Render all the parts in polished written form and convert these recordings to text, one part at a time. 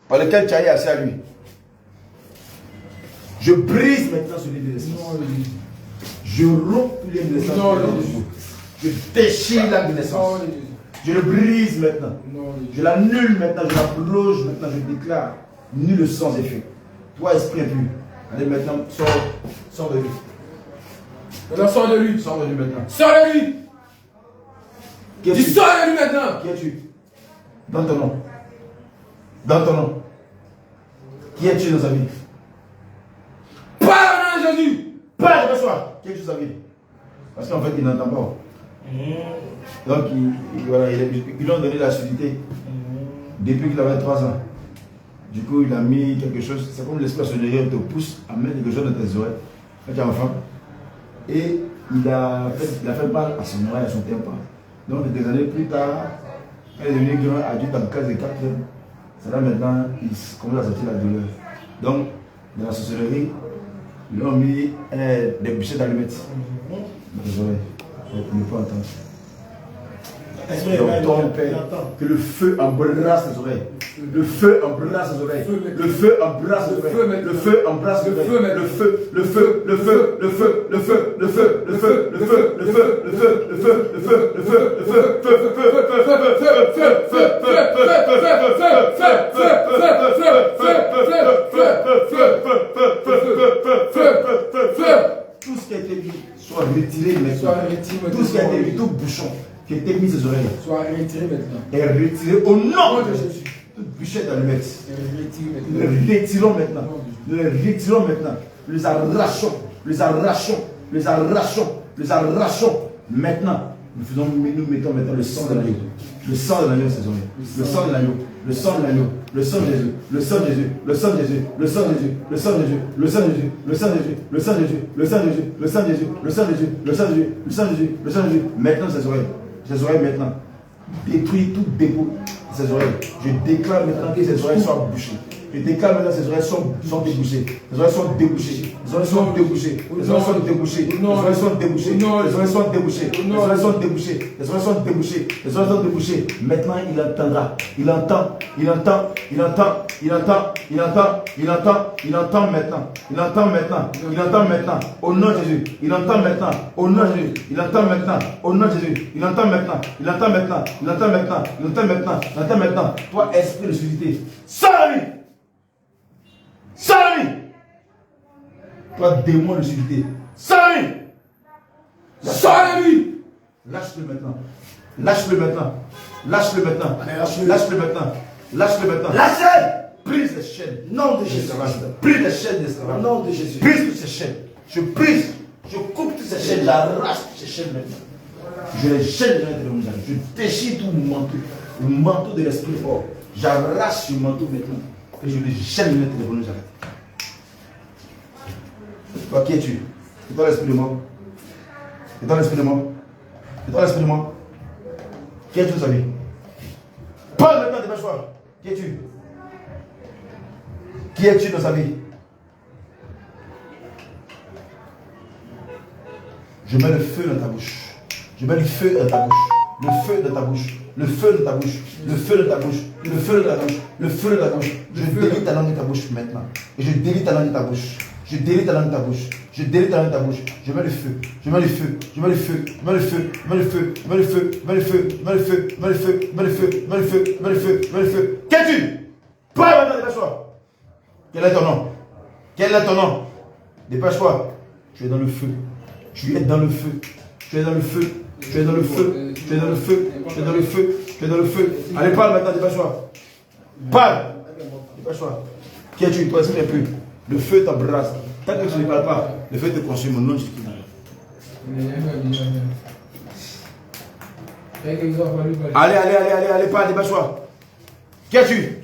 par lequel tu as eu accès à lui. Je brise maintenant ce livre de naissance. Je romps les naissances. Je déchire la naissance. Je le brise maintenant. Je l'annule maintenant. Je l'abroge maintenant. Je déclare nul sans effet. Toi, esprit impur. Allez maintenant, sors de lui. Maintenant, sors de lui. Sors de lui maintenant. Sors de lui. Tu sors de lui maintenant. Qui es-tu? Dans ton nom. Dans ton nom. Qui es-tu dans sa vie? Parle dans Jésus. Parle de soi. Qui es-tu dans sa vie? Parce qu'en fait, il n'entend pas. Donc, ils lui ont donné la suivité depuis qu'il avait 3 ans. Du coup, il a mis quelque chose. C'est comme l'esprit sonoriel te pousse à mettre quelque chose dans tes oreilles. Quand tu es enfant. Et il a fait mal à son oreille, à son tympan. Donc, des années plus tard, quand il est devenu grand adulte en classe de 4e, c'est là maintenant il commence à sortir la douleur. Donc, dans la sorcellerie, ils lui ont mis des bûchers d'allumettes dans les oreilles. Il ne peut pas entendre. Donc, ton Père, que le feu embrasse les oreilles. Le feu embrasse les oreilles. Le feu embrasse les oreilles. Le feu embrasse les oreilles. Le feu, le feu, le feu, le feu, le feu, le feu, le feu, le feu, le feu, le feu, le feu, le feu, le feu, le feu, tout ce qui a été mis soit retiré maintenant. Tout ce qui a été mis, tout bouchon qui a été mis ses oreilles. Soit retiré maintenant. Et retiré au nom de Jésus. Toute bûchette d'allumettes. Nous les retirons maintenant. Nous les retirons maintenant. Nous les arrachons. Les arrachons. Les arrachons. Les arrachons. Maintenant, nous mettons maintenant le sang de l'agneau. Le sang de l'agneau, ses oreilles. Le sang de l'agneau. Le sang de l'agneau. Le sang de Jésus. Le sang de Jésus. Le sang de Jésus. Le sang de Jésus. Le sang de Jésus. Le sang de Jésus. Le sang de Jésus. Le sang de Jésus. Le sang de Jésus. Le sang de Jésus. Le sang de Jésus. Le sang de Jésus. Le sang de Jésus. Le sang de Jésus. Maintenant, ses oreilles. Ses oreilles maintenant. Détruis tout dépôt de ses oreilles. Je déclare maintenant que ses oreilles soient bouchées. Je déclare maintenant que ses oreilles sont débouchées. Les oreilles sont débouchées. Les oreilles sont débouchées. Les oreilles sont débouchées. Les oreilles sont débouchées. Les oreilles sont débouchées. Les oreilles sont débouchées. Les oreilles sont débouchées. Les oreilles sont débouchées. Maintenant il entendra. Il entend. Il entend. Il entend. Il entend. Il entend. Il entend. Il entend maintenant. Il entend maintenant. Il entend maintenant. Au nom de Jésus. Il entend maintenant. Au nom de Jésus. Il entend maintenant. Au nom de Jésus. Il entend maintenant. Il entend maintenant. Il entend maintenant. Il entend maintenant. Il entend maintenant. Toi, esprit de suscité. Sors la vie. Sors la vie. Toi, démon de suscité. Sors la vie. Sors la vie. Lâche-le maintenant. Lâche-le maintenant. Lâche-le maintenant. Lâche-le maintenant. Lâche-le maintenant. Lâche-le. Brise les chaînes. Nom de Jésus. Brise les chaînes d'esclavage. Nom de Jésus. Brise toutes ces chaînes. Je brise. Je coupe toutes ces chaînes. J'arrache ces chaînes maintenant. Je les jette dans les mondiales. Je déchire tout mon manteau. Le manteau de l'esprit fort. J'arrache ce manteau maintenant. Et je le jette dans les mondiales. Toi, qui es-tu? C'est toi l'esprit de mort. C'est toi l'esprit de mort. C'est toi l'esprit de mort. Qui es-tu dans sa vie? Parle maintenant, dépêche-toi. Qui es-tu? Qui es-tu dans sa vie? Je mets le feu dans ta bouche. Je mets le feu dans ta bouche. Le feu dans ta bouche. Le feu dans ta bouche. Le feu dans ta bouche. Le feu dans ta bouche. Le feu dans ta bouche. Je délie ta langue de ta bouche maintenant. Et je délie ta langue de ta bouche. Je délie ta langue de ta bouche. Je délie ta langue de ta bouche. Je mets le feu. Je mets le feu. Je mets le feu. Je mets le feu. Je mets le feu. Je mets le feu. Je mets le feu. Je mets le feu. Je mets le feu. Je mets le feu. Je mets le feu. Je mets le feu. Je mets le feu. Qu'es-tu? Parle maintenant, dépêche-toi. Quel est ton nom? Quel est ton nom? Dépêche-toi. Tu es dans le feu. Tu es dans le feu. Tu es dans le feu. Tu es dans le feu. Tu es dans le feu. Tu es dans le feu. Tu es dans le feu. Allez, parle maintenant, dépêche-toi. Parle. Dépêche-toi. Qui es-tu? Toi, esprit impur. Le feu t'embrasse. Tant que tu ne parles pas, le feu te consume. Au nom de Jésus. Allez, parle, dépêche-toi. Qui es-tu?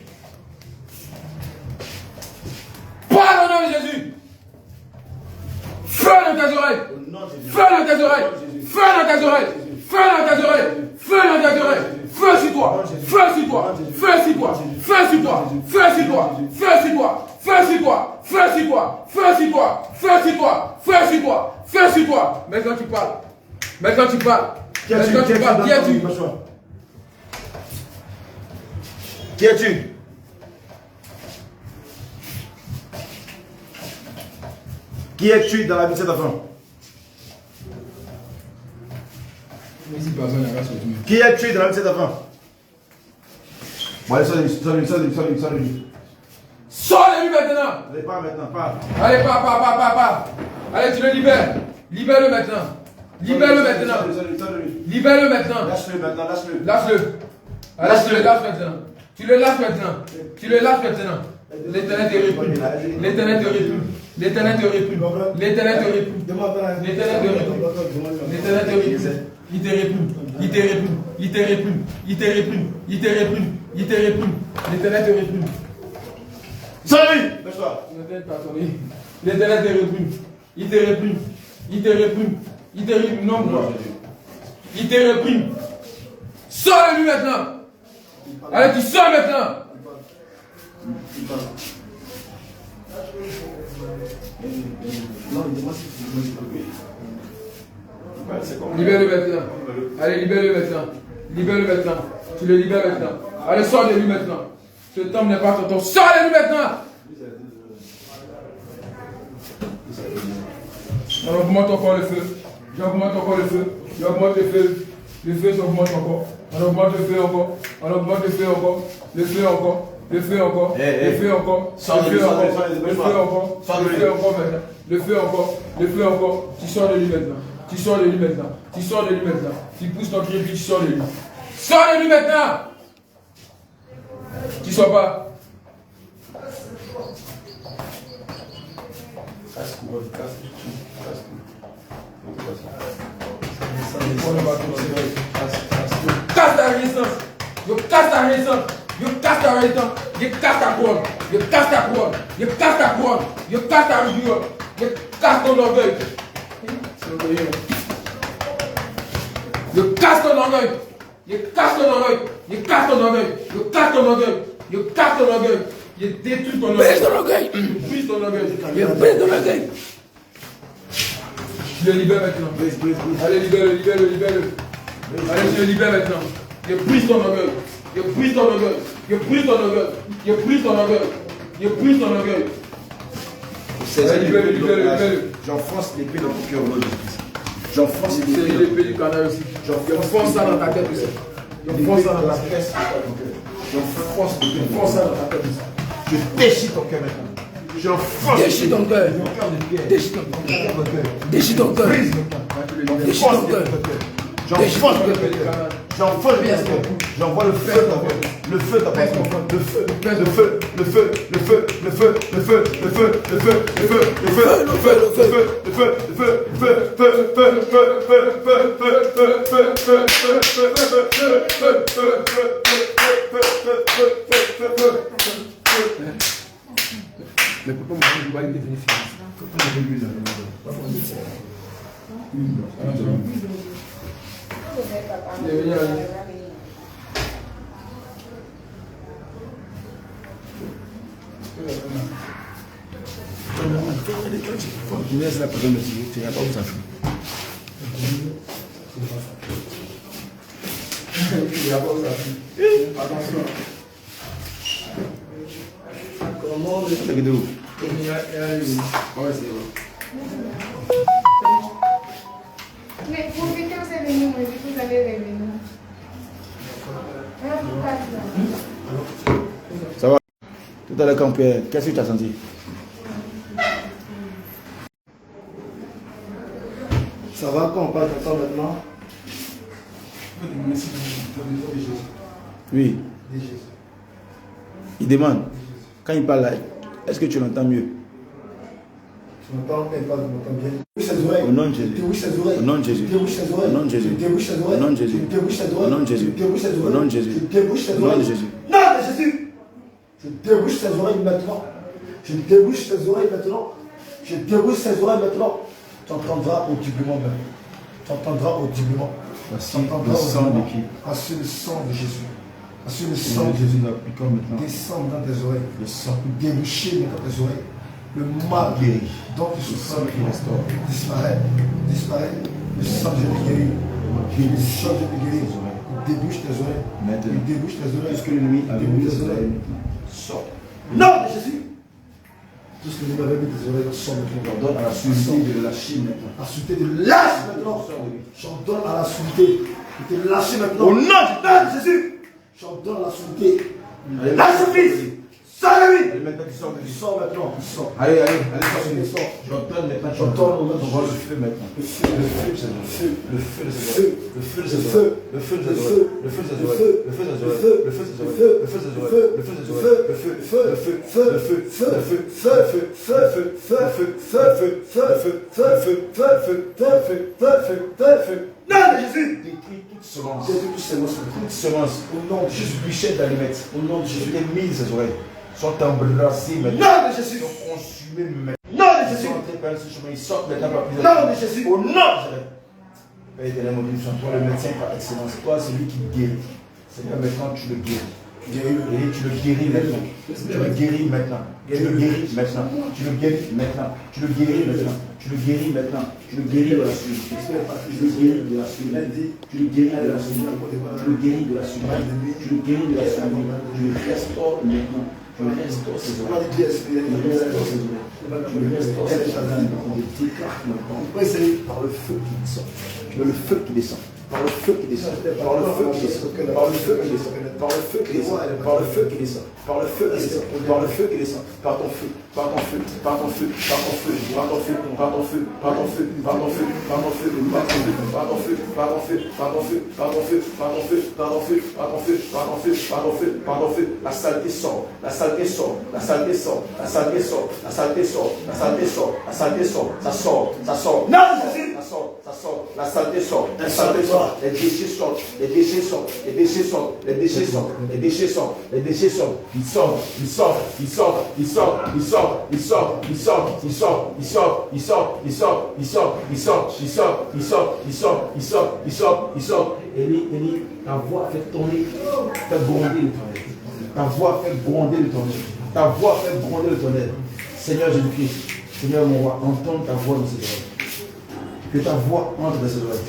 Parle au nom de Jésus. Feu dans tes oreilles. Feu dans tes oreilles. Feu dans tes oreilles. Feu dans tes oreilles. Feu dans tes oreilles. Feu sur toi. Feu sur toi. Feu sur toi. Feu sur toi. Feu sur toi. Feu sur toi. Feu sur toi. Feu sur toi. Feu sur toi. Feu sur toi. Feu sur toi. Feu sur toi. Maintenant tu parles. Maintenant tu parles. Maintenant tu parles. Qui es-tu? Qui es-tu? Qui est tué dans la vie de cet enfant? Qui est tué dans la vie de cet enfant? Bon, allez, sors-lui. Sors-le lui maintenant. Allez, pas maintenant, pas. Allez, pas. Allez, tu le libères. Libère-le maintenant. Libère-le maintenant. Libère-le maintenant. Lâche-le maintenant, lâche-le. Lâche-le. Lâche-le maintenant. Tu le lâches maintenant. L'Éternel te réprime. L'Éternel te réprime. L'Éternel te réprime. L'Éternel te réprime. L'Éternel te réprime. L'Éternel te réprime. Il te réprime. Il te réprime. Il te réprime. Il te réprime. Il te réprime. Il te réprime. L'Éternel te réprime. Sors-lui. Lâche-toi. L'Éternel te réprime. Il te réprime. Il te réprime. Il te réprime. Non, non. Il te réprime. Sors de lui maintenant. Allez, tu sors maintenant. Libère-le maintenant. Allez, libère-le maintenant. Libère-le maintenant. Tu le libères maintenant. Allez, sors de lui maintenant. Ce temps n'est pas ton temps. Sors de lui maintenant. On augmente encore le feu. J'augmente encore le feu. J'augmente le feu. Le feu s'augmente encore. On augmente le feu encore. On augmente le feu encore. Le feu encore. Le feu encore. Le feu encore. Le feu encore. Le feu encore. Le feu encore maintenant. Le feu encore. Le feu encore. Tu sors de lui maintenant. Tu sors de lui maintenant. Tu sors de lui maintenant. Tu pousses ton cri puis tu sors de lui. Sors de lui maintenant. Tu sors pas. Casse ta résistance. Je casse ta résistance. Je casse ta résistance. Je casse ta couronne. Je casse ta couronne. Je casse ta couronne. Je casse ta rigueur. Je casse ton orgueil. Je casse ton orgueil. Je casse ton orgueil. Je casse ton orgueil. Je casse ton orgueil. Je casse ton orgueil. Je détruis ton orgueil. Brise ton orgueil. Je brise ton orgueil. Je brise ton orgueil. Je le libère maintenant. Allez, libère-le. Allez, je le libère maintenant. Je brise ton orgueil. Je brise ton orgueil. Je brise ton orgueil. Je brise ton orgueil. Je brise ton orgueil. Libère-le. J'enfonce l'épée dans ton cœur au nom de Jésus. J'enfonce C'est l'épée du canal aussi. J'enfonce ça dans ta tête aussi. J'enfonce ça dans ta tête. J'enfonce ça dans ta tête aussi. Je déchire ton cœur maintenant. J'enfonce Déchire ton cœur. Déchire ton cœur. Déchire ton cœur. Déchire ton cœur. J'enfonce le cœur. J'enfonce le cœur. J'envoie le feu dans le feu dans le feu. Le feu. Le feu. Le feu. Le feu. Le feu. Le feu. Le feu. Le feu. Le feu. Le feu. Le feu. Mais pourquoi mon mari est devenu Tu laisses la personne me dire, tu n'as pas où ça fait. Attention. Comment c'est que de où? Mais pour que vous avez venu, vous avez revenu. Ça va? Tout à l'heure, quand Pierre, qu'est-ce que tu as senti? Ça va quand on parle de ça maintenant? Oui. Il demande, quand il parle là, est-ce que tu l'entends mieux? Tu m'entends quand il parle, tu m'entends bien. Débouche ses oreilles. Au nom de Jésus. Débouche ses oreilles. Au nom de Jésus. Débouche ses oreilles. Au nom de Jésus. Débouche ses oreilles. Au nom de Jésus. Débouche ses Au oreilles. nom de Jésus. Débouche ses Au oreilles. nom de Jésus. Débouche ses Au nom oreilles. de Jésus. Non, de Jésus. Je débouche ses oreilles maintenant. Je débouche ses oreilles maintenant. Je débouche ses oreilles maintenant. Tu entendras audiblement même. Tu entendras audiblement. Voici le sang de qui? Voici le sang de Jésus. Voici le Le sang sang de de Jésus. Jésus appliquant maintenant. Descend dans tes oreilles. Le sang Déboucher dans tes oreilles. Le mal guéri. dont tu Le sang souffres qui restaure. disparaît. Disparaît. Le sang de Jésus guérit. Le sang de Jésus guérit. Il débouche tes oreilles. Maintenant. Il débouche tes oreilles. Puisque l'ennemi a Il débouche mis tes ses oreilles. oreilles. Sors. Non, de Jésus. Tout ce que vous m'avez mis des oreilles sort maintenant. J'ordonne à la sureté de le lâcher maintenant. La sureté de lâche maintenant. J'ordonne à la sureté de te lâcher maintenant. Au nom de Jésus. J'ordonne à la sureté. Lâche le fils. Sors de lui. Maintenant tu sors de lui. Sors maintenant. Sors. Allez, sors. J'ordonne maintenant. J'ordonne au nom de le Jésus. feu maintenant. Le feu. Le feu, le feu, le feu, le feu, Le feu. le feu, Le feu. le feu, Le feu. le feu, Le feu. le feu, Le feu. le feu, Le le feu. feu, Le le feu. feu, Le le feu. feu, Feu. le feu, Feu. le feu, Feu. le feu, Feu. le feu, Feu. le feu, Feu. le feu, Feu. le feu, Feu. le feu, Feu. le feu, Feu. le feu, Feu. Feu. Feu. Feu. Non, de Jésus. détruis toute semence, Jésus, tout semence. toute semence, Au nom de Jésus. juste bûcher d'allumettes, Au nom de je Jésus. t'ai mis ses oreilles, sont embrassées Au maintenant, nom de Jésus. sont consumées maintenant, Nom de ils Jésus. sont entrés par ce chemin, ils sortent maintenant par plusieurs. Nom de Jésus. Au nom de Jésus. Père éternel, mon Dieu, toi le médecin par excellence, toi celui qui guérit. Seigneur, maintenant tu le guéris. Et tu le guéris maintenant. Tu le guéris maintenant. Tu le guéris maintenant. Tu le guéris maintenant. Tu le guéris maintenant. Tu le guéris maintenant. Tu le guéris de la suite. Tu le guéris de la suite. Tu le guéris de la suite. Tu le guéris de la suite. Tu le guéris de la suite. Tu le restaures maintenant. Tu le restaures ses oreilles. Tu le restaures ses oreilles. Tu le restaures ses oreilles. On les déclare maintenant. Par le feu qui descend. Le feu qui descend. Par le feu qui descend, par le feu qui descend, par le feu qui descend, par le feu qui descend, par le feu qui descend, par le feu qui descend, par le feu qui descend, par ton feu, par ton feu, par ton feu, par ton feu, par ton feu, par ton feu, par ton feu, par ton feu, par ton feu, par ton feu, par ton feu, par ton feu, par ton feu, par ton feu, par ton feu, par ton feu, par ton feu, par ton feu, par ton feu, la saleté sort, la saleté sort, la saleté sort, la saleté sort, la saleté sort, la saleté sort, la saleté sort, ça sort, ça sort, non, ça sort, ça sort, la saleté sort, la saleté sort. Les déchets sortent, les déchets sortent, les déchets sortent, les déchets sortent, les déchets sortent, les déchets sortent, ils sortent, ils sortent, ils sortent, ils sortent, ils sortent, ils sortent, ils sortent, ils sortent, ils sortent, ils sortent, ils sortent, ils sortent, ils sortent, ils sortent, ils sortent, ils sortent, ils sortent, ils sortent, ils sortent. Élie, ta voix fait tourner, fait gronder le tonnerre. Ta voix fait gronder le tonnerre. Ta voix fait gronder le tonnerre. Seigneur Jésus-Christ, Seigneur mon roi, entends ta voix dans ces oreilles. Que ta voix entre dans ses oreilles.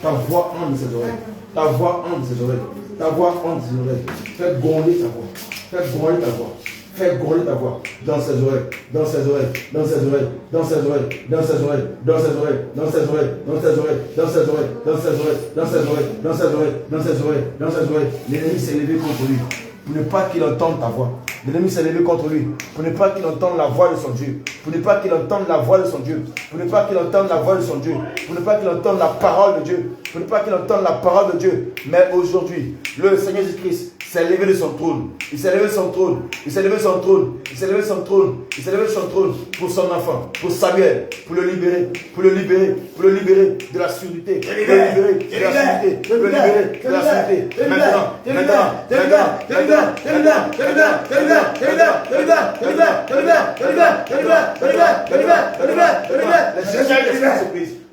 Ta voix entre dans ses oreilles. Ta voix entre dans ses oreilles. Ta voix entre dans ses oreilles. Fais gronder ta voix. Fais gronder ta voix. Fais gronder ta voix dans ses oreilles. Dans ses oreilles. Dans ses oreilles. Dans ses oreilles. Dans ses oreilles. Dans ses oreilles. Dans ses oreilles. Dans ses oreilles. Dans ses oreilles. Dans ses oreilles. Dans ses oreilles. Dans ses oreilles. Dans ses oreilles. Dans ses oreilles. L'ennemi s'est levé contre lui. Pour ne pas qu'il entende ta voix. L'ennemi s'est levé contre lui. Pour ne pas qu'il entende la voix de son Dieu. Pour ne pas qu'il entende la voix de son Dieu. Pour ne pas qu'il entende la voix de son Dieu. Pour ne pas qu'il entende la parole de Dieu. Pour ne pas qu'il entende la parole de Dieu. Mais aujourd'hui, le Seigneur Jésus-Christ s'est levé de son trône. Il s'est levé de son trône. Il s'est levé de son trône. Il s'est levé de son trône. Il s'est levé de son trône pour son enfant, pour Samuel, pour le libérer, pour le libérer, pour le libérer de la surdité, pour le libérer de la surdité, pour le libérer de la surdité.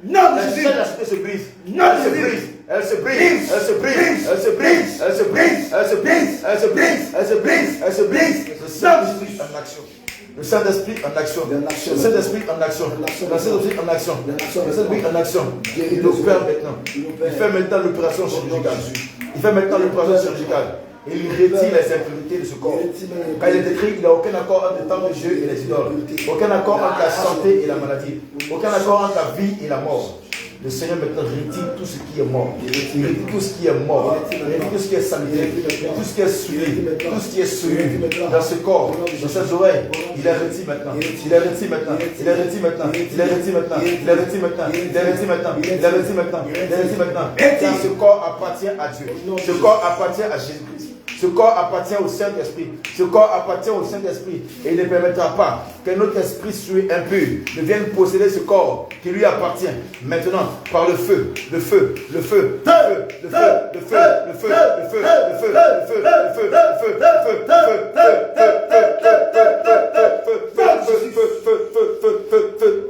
Non, la surdité se brise. Non, elle se brise. Elle se brise, elle se brise, elle se brise, elle se brise, elle se brise, elle se brise, elle se brise, elle se brise. Le Saint-Esprit en action. Le Saint-Esprit en action. Le Saint-Esprit en action. Le Saint-Esprit en action. Le Saint-Esprit en action. Il opère maintenant. Il fait maintenant l'opération chirurgicale. Il fait maintenant l'opération chirurgicale. Et il retire les impuretés de ce corps. Quand il est écrit, il n'y a aucun accord entre le temps de Dieu et les idoles. Aucun accord entre la santé et la maladie. Aucun accord entre la vie et la mort. Le Seigneur maintenant retire tout ce qui est mort. Il retire tout ce qui est mort. Il retire tout ce qui est salutaire. Tout ce qui est souillé. Tout ce qui est souillé dans ce corps, dans ses oreilles. Il est retiré maintenant. Il est retiré maintenant. Il est retiré maintenant. Il est retiré maintenant. Il est retiré maintenant. Il est retiré maintenant. Il est retiré maintenant. Il est retiré maintenant. Car ce corps appartient à Dieu. Ce corps appartient à Jésus-Christ. Ce corps appartient au Saint-Esprit. Ce corps appartient au Saint-Esprit. Et il ne permettra pas que notre esprit soit impur ne vienne posséder ce corps qui lui appartient. Maintenant, par le feu, le feu, le feu, le feu, le feu, le feu, le feu, le feu, le feu, le feu, le feu, le feu, le feu,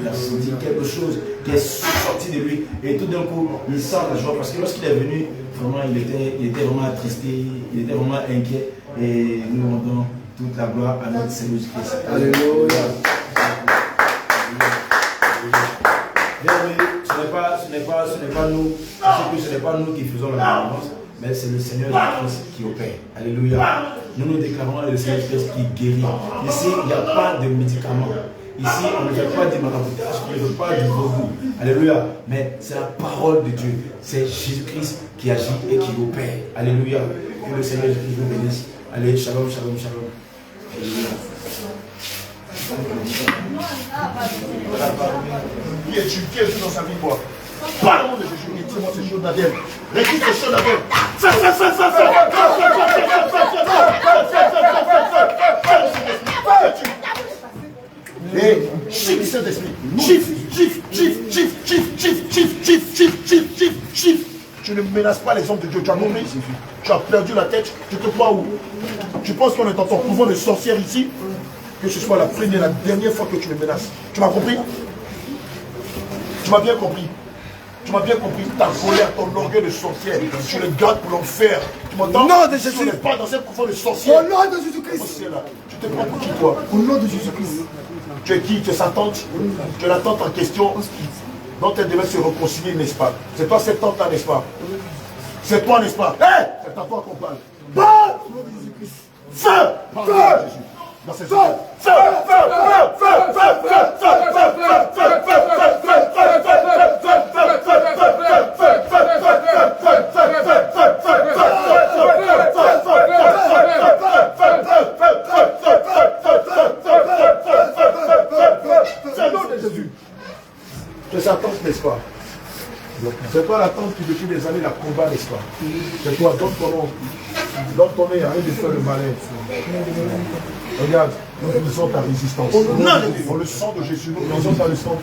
Il a senti quelque chose qui est sorti de lui. Et tout d'un coup, il sent la joie. Parce que lorsqu'il est venu, vraiment, il était vraiment attristé, il était vraiment inquiet. Et nous rendons toute la gloire à notre Seigneur Jésus-Christ. Alléluia. Ce n'est pas nous qui faisons la délivrance, mais c'est le Seigneur Jésus-Christ qui opère. Alléluia. Nous déclarons le Seigneur Jésus-Christ qui guérit. Ici, il n'y a pas de médicaments. Ici, on ne fait pas du maraboutage, on ne fait pas du vaudou. Alléluia. Mais c'est la parole de Dieu. C'est Jésus-Christ qui agit et qui opère. Alléluia. Que le Seigneur Jésus vous bénisse. Allez, shalom, shalom, shalom. Alléluia. Qui es-tu dans sa vie, quoi? Parle de Jésus, retire-moi ces choses d'Adèle. Retire ces choses d'Adèle. Et chiffre Saint-Esprit. Chiffre. Tu ne menaces pas les hommes de Dieu. Tu as compris? Tu as perdu la tête. Tu te crois où? Tu penses qu'on est dans ton couvent de sorcières ici? Que ce soit la première et la dernière fois que tu me menaces. Tu m'as compris? Tu m'as bien compris. Tu m'as bien compris. Ta colère, ton orgueil de sorcière, tu le gardes pour l'enfer. Tu m'entends? Au nom de Jésus. Tu n'es pas dans un couvent de sorcière. Au nom de Jésus-Christ. Tu te prends pour qui, toi? Au nom de Jésus-Christ. Tu es qui? Tu es sa tante? Tu es la tante en question dont elle devait se réconcilier, n'est-ce pas? C'est toi cette tante-là, n'est-ce pas? C'est toi, n'est-ce pas? Hé! C'est à toi qu'on parle. Parle! Au nom de Jésus-Christ. Feu! Feu! Dans ses yeux. Feu! C'est sa tante, n'est-ce pas? C'est toi la tante qui depuis des années la combat, n'est-ce pas? C'est toi, donne ton nom. Donne ton nom, arrête de faire le malin. Regarde, nous brisons ta résistance. On le sang de Jésus, nous brisons ta résistance.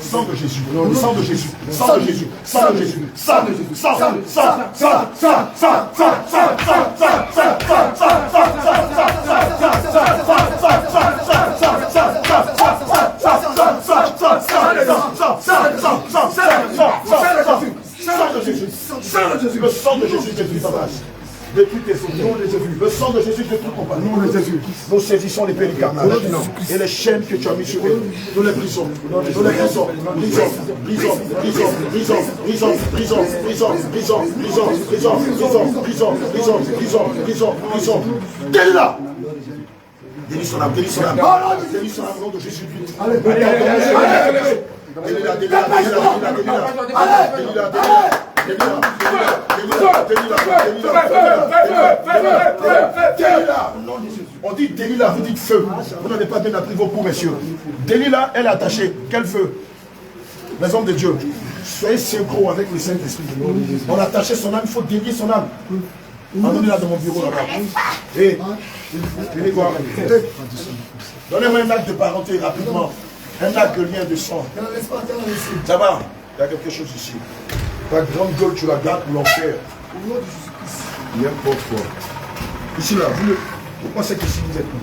Sang de Jésus, sang de Jésus, sang de Jésus, sang de Jésus, sang de Jésus, sang, le sang de Jésus détruit ta base. Détruis tes souffrances. Le sang de Jésus détruit ton pas. Nous saisissons les pélicarnages et les chaînes que tu as mis sur eux. Nous les brisons. Nous les brisons. Brisons. Délire-la. Délie son âme. Délie son âme au nom de Jésus. On dit Délila, vous dites feu. Vous n'avez pas bien appris vos cours, messieurs. Délila, elle est attachée. Quel feu? Les hommes de Dieu, soyez synchro avec le Saint-Esprit. On a attaché son âme, il faut délier son âme. Emmenez-la dans mon bureau là-bas. Et venez voir. Donnez-moi un acte de parenté rapidement. Un acte de lien de sang. Ça va? Il y a quelque chose ici. Ta grande gueule, tu la gardes pour l'enfer. N'importe quoi. Ici, là, vous pensez qu'ici, vous êtes où?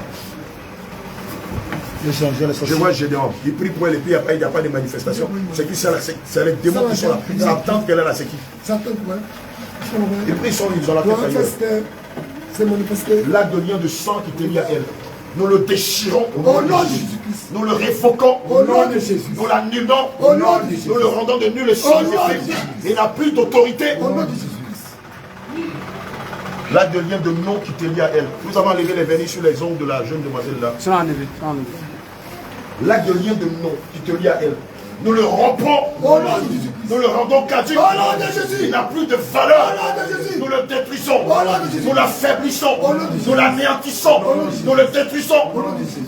Je vois Gédéon. Il prie pour elle et puis après, il n'y a pas de manifestation. C'est qui ça? C'est les démons qui sont là. Sa tante qu'elle est là, c'est qui? Sa tante, ouais. Et puis, ils ont la tête ailleurs. C'est manifesté. L'acte de lien de sang qui te lie à elle. Nous le déchirons au nom de Jésus-Christ. Nous le révoquons au nom de Jésus. Nous l'annulons au nom de Jésus. Nous le rendons de nul et sans effet. Il n'a plus d'autorité au nom de Jésus-Christ. L'acte de lien de nom qui te lie à elle. Nous avons enlevé les vernis sur les ongles de la jeune demoiselle là. Ça a enlevé. L'acte de lien de nom qui te lie à elle. Nous le rompons au nom de Jésus. Nous le rendons caduc au nom de Jésus. Il n'a plus de valeur. Au nom de Jésus. Nous le détruisons. Au nom de Jésus. Nous l'affaiblissons. Nous l'anéantissons. Nous le détruisons. Au nom de Jésus.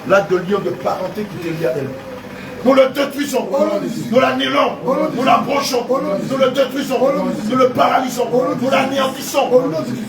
L'acte de lien de parenté qui te lie à elle. Nous le détruisons. Nous l'annulons. Nous l'abrochons. Nous le détruisons. Nous le paralysons. Nous l'anéantissons. Au nom de Jésus.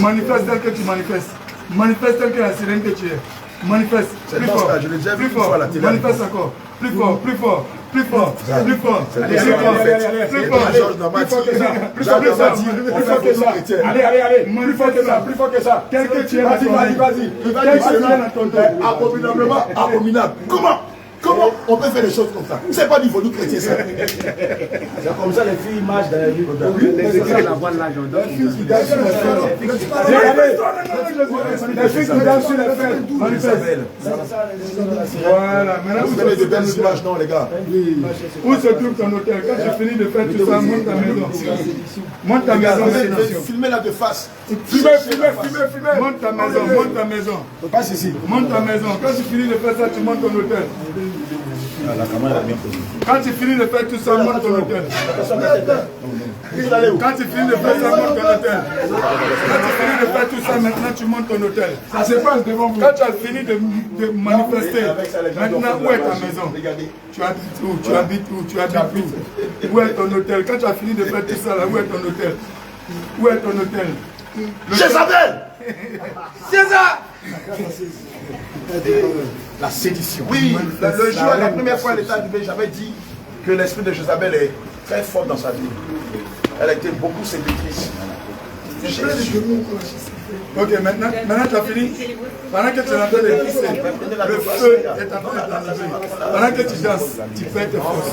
Manifeste tel que tu manifestes. Manifeste tel que la sirène que tu es. Manifeste. Plus fort. Plus fort. Manifeste encore. Plus fort. Plus fort. Plus fort. Plus fort. Plus fort. Plus fort. Plus fort que ça. Plus fort que ça. Plus fort que ça. Allez. Manifeste que ça. Plus fort que ça. Quel que tu es. Vas-y. Abominablement abominable. Comment on peut faire des choses comme ça? C'est pas du vaudou chrétien ça. C'est comme ça les filles marchent dans les rues. Les églises la voient là, j'en donne. Les filles qui dansent sur les fêtes. Voilà, maintenant Vous avez de belles images, non les gars? où se trouve ton hôtel? Quand tu finis de faire tout ça, monte ta maison. Monte ta maison. Filmez-la de face. Filmez. Monte ta maison. Passe ici. Monte ta maison. Quand tu finis de faire ça, tu montes ton hôtel. Quand tu finis de faire tout ça, monte ton hôtel. Quand tu finis de faire ça, monte ton hôtel. Quand tu finis de faire tout ça, maintenant tu montes ton hôtel. Ça se passe devant vous. Quand tu as fini de manifester, maintenant où est ta maison? Tu habites où? Tu habites où? Où est ton hôtel? Quand tu as fini de faire tout ça, là, où est ton hôtel? Où est ton hôtel? Jézabel! César! La sédition. Oui, le jour, la première fois elle était arrivée, j'avais dit que l'esprit de Jézabel est très fort dans sa vie. Elle a été beaucoup séductrice. Ok, maintenant tu as fini. Pendant que tu es en train de pisser, le feu est en train de t'enlever. Pendant que tu danses, tu perds tes forces.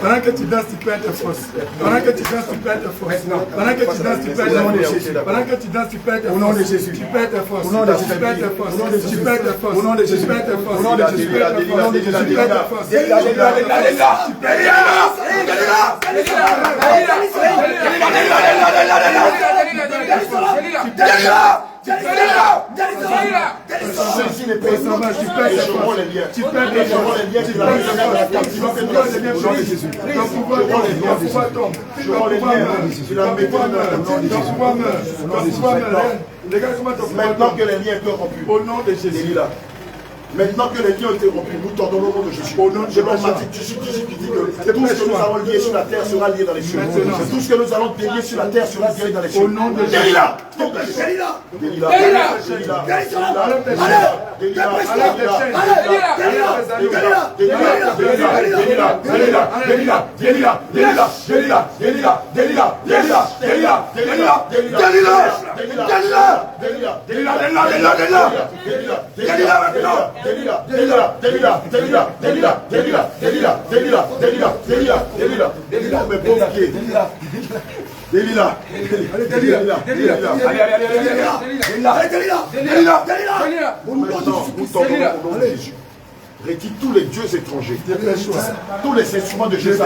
Pendant que tu danses, tu perds tes forces. Pendant que tu danses, tu perds tes forces. Pendant que tu danses, tu perds tes forces. Pendant que tu danses, tu perds tes forces. Au nom de Jésus. Tu perds tes forces. Au nom de Jésus. Tu perds tes forces. Tu perds tes forces. Au nom de Jésus. Tu perds tes forces. Au nom de Jésus. Tu perds tes forces. Tu perds tes forces. Saisis les personnes, je rends les liens. Tu perds les liens. Tu perds les liens. Ton pouvoir tombe. Je rends les liens. Tu l'as mis dans le nom de Jésus. Maintenant que les liens sont rompus. Au nom de Jésus. Maintenant que les liens ont été rompus, nous tendons le nom de Jésus. Au nom de Jésus qui dit que tout ce que nous allons lier sur la terre sera lié dans les cieux. Tout ce que nous allons délier sur la terre sera délié dans les cieux. Au nom de Jésus. Délila. Retire tous les dieux étrangers, tous les instruments de Jésus.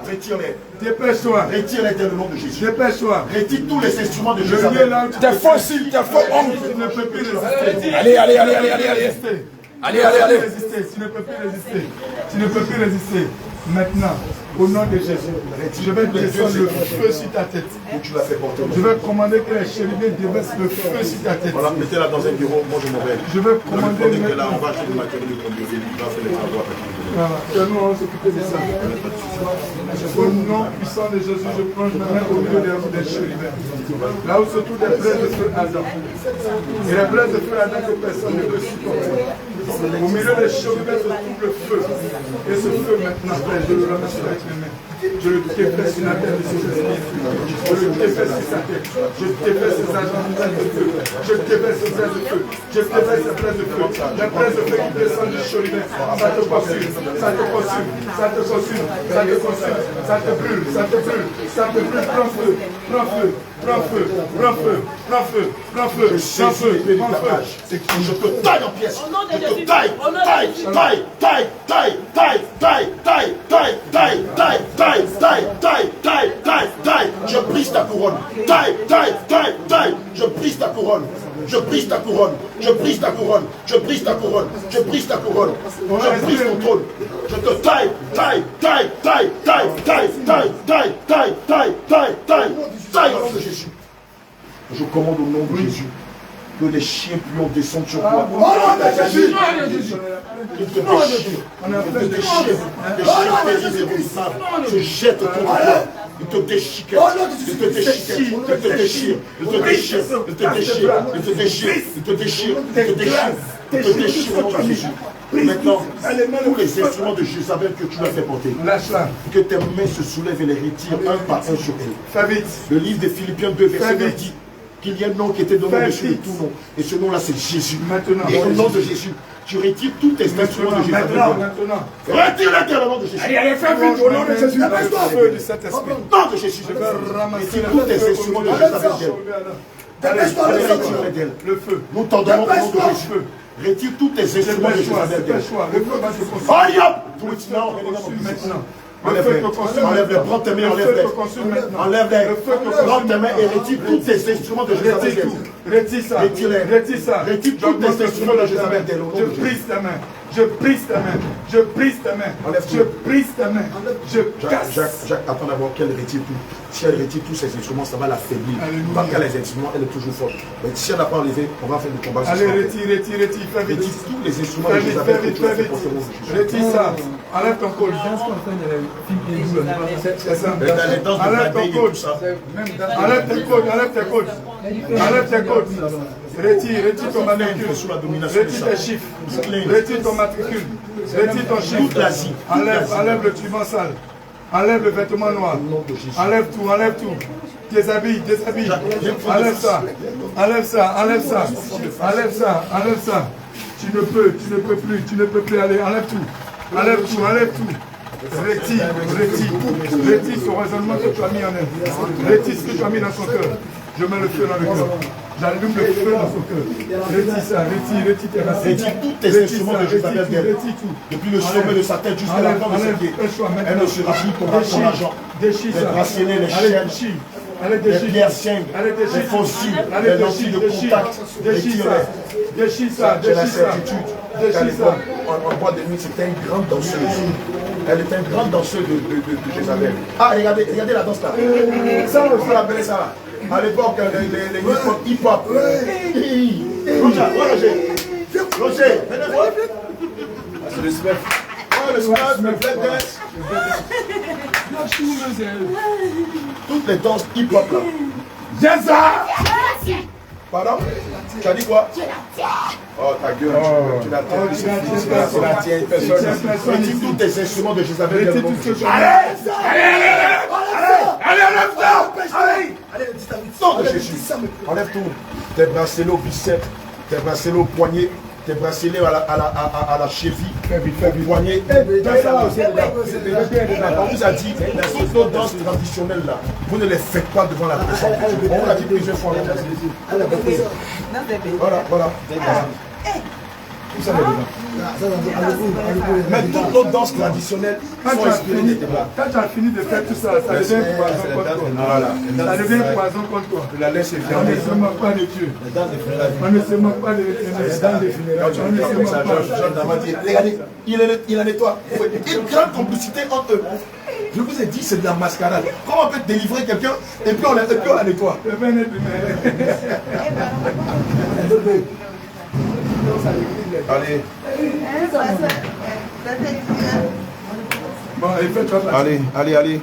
Retire-les. Dépêche-toi. Retire-les dans le nom de Jésus. Dépêche-toi. Retire tous les instruments de Jésus. Tes faux signes, tes faux hommes. Tu ne peux plus résister. Allez. Allez, allez, allez. Tu ne peux plus résister. Tu ne peux plus résister. Maintenant, au nom de Jésus, je vais descendre le feu sur ta tête. Tu l'as fait porter. Je vais commander que les chérubins déversent le feu sur ta tête. Voilà, mettez-la dans un bureau, moi je m'en vais. Je vais commander là, on va acheter du matériel de conduire, il va faire les travaux. Voilà, que nous allons s'occuper de ça. Au nom puissant de Jésus, je plonge ma main au milieu des chérubins. Là où se trouvent des braises de feu ardent. Et les braises de feu ardent que personne ne peut supporter. Au milieu des chérubins se trouve le feu. Et ce feu maintenant, Père, je le ramasse avec mes mains. Je le défais sur la tête de ses esprits. Je le défais sur sa tête. Je défais ses agents de feu. Je défais ses ailes de feu. Je défais ses braises de feu. Les braises de feu qui descendent du chérubin. Ça te consume. Ça te consume. Ça te consume. Ça te consume. Ça te brûle. Ça te brûle. Ça te brûle. Prends feu. Prends feu. Prends feu. Prends feu. Prends feu. Prends feu. Prends feu. Prends feu. Je te taille en pièces. Je te taille. Taille. Je brise ta couronne. Taille. Je brise ta couronne. Je brise ta couronne. Je brise ta couronne. Je brise ta couronne. Je brise ta couronne. Je brise ton trône. Je te taille. Taille au nom de Jésus. Je commande au nom de Jésus que les chiens puants descendent sur toi. Au nom de Jésus. Ils te déchirent. Des chiens terribles et redoutables se jettent contre toi. Ils te déchiquettent. Ils te déchiquettent. Ils te déchirent. Ils te déchirent. Ils te déchirent. Ils te déchirent. Ils te déchirent. Ils te déchirent. Ils te déchirent au nom de Jésus. Maintenant, tous les instruments de Jézabel que tu as fait porter, que tes mains se soulèvent et les retirent un par un sur eux. Le livre de Philippiens 2, verset 9 dit qu'il y a un nom qui était donné dessus de tout nom. Et ce nom-là, c'est Jésus. Et au nom de Jésus, tu retires tous tes instruments de Jézabel. Retire-les au nom de Jésus. Allez, fais vite au nom de Jésus. Au nom de Jésus, je retire tous tes instruments de Jézabel. Retire-les. Le feu. Nous t'ordonnons au nom de Jésus. Retire tous tes instruments de Jézabel. Maintenant. Enlève-les, prends tes mains, enlève-les. Enlève-les, prends tes mains et retire tous tes instruments de Jézabel. Retire ça. Retire ça. Retire tous tes instruments de Jézabel. Je brise ta main. Je brise ta main. Je brise ta main. Je brise ta main. Je casse. Jacques, attends d'abord qu'elle retire tout. Si elle retire tous ses instruments, ça va l'affaiblir. Parce qu'elle a les instruments, elle est toujours forte. Mais si elle n'a pas enlevé, on va faire du combat. Allez, retire. Retire tous les instruments de Jézabel. Retire ça. Enlève ton col. C'est ça. Enlève ton col. Enlève tes côtes. Enlève tes côtes. Enlève tes côtes. Retire ton matricule. Retire tes chiffres. Retire ton matricule. Retire ton chiffre. Enlève le turban sale. Enlève le vêtement noir. Enlève tout. Tes habits. Enlève ça. Enlève ça. Tu ne peux plus aller. Enlève tout. Retire ce raisonnement que tu as mis en œuvre. Retire ce que tu as mis dans son cœur. Je mets le feu dans le cœur. J'allume le feu dans son cœur. Retire ça, retire tes racines. Retire tous tes instruments de Jézabel. Depuis le sommet de sa tête jusqu'à la forme de ses pieds. Elle ne sera plus ton argent. Déchire ça. Les bracelets, les chaînes, les pierres saintes, les fossiles, les lentilles de contact. Déchire ça. J'ai la certitude. En boîte de nuit, c'était une grande danseuse. Elle était une grande danseuse de Jézabel. Ah, regardez la danse là. Ça, on peut l'appeler ça. À l'époque, les hip-hop. Roger, c'est le smurf. Le smurf, le flat dance. Toutes les danses hip-hop là. Jézabel. Pardon? Tu as dit quoi? Oh, ta gueule, tu la tiens. Retire tous tes instruments de Jézabel. Allez, enlève tout. Tes bracelets au biceps, tes bracelets au poignet, tes bracelets à la cheville, au poignet. On vous a dit, toutes nos danses traditionnelles là, vous ne les faites pas devant la présence. On vous l'a dit plusieurs fois. Voilà. Tout ça, il est dedans. Mais toutes nos danses traditionnelles sont inspirées de tes bras. Quand tu as fini de faire tout ça, ça devient poison contre toi. Ça devient poison contre toi. Tu la laisses On ne fermer. se moque pas de Dieu. On ne se moque pas de l'éternel. Quand tu as comme ça, Jean Damas dit, regardez, il en nettoie. Une grande complicité entre eux. Je vous ai dit, c'est de la mascarade. Comment on peut délivrer quelqu'un et puis on la nettoie? Allez. Bon, Allez.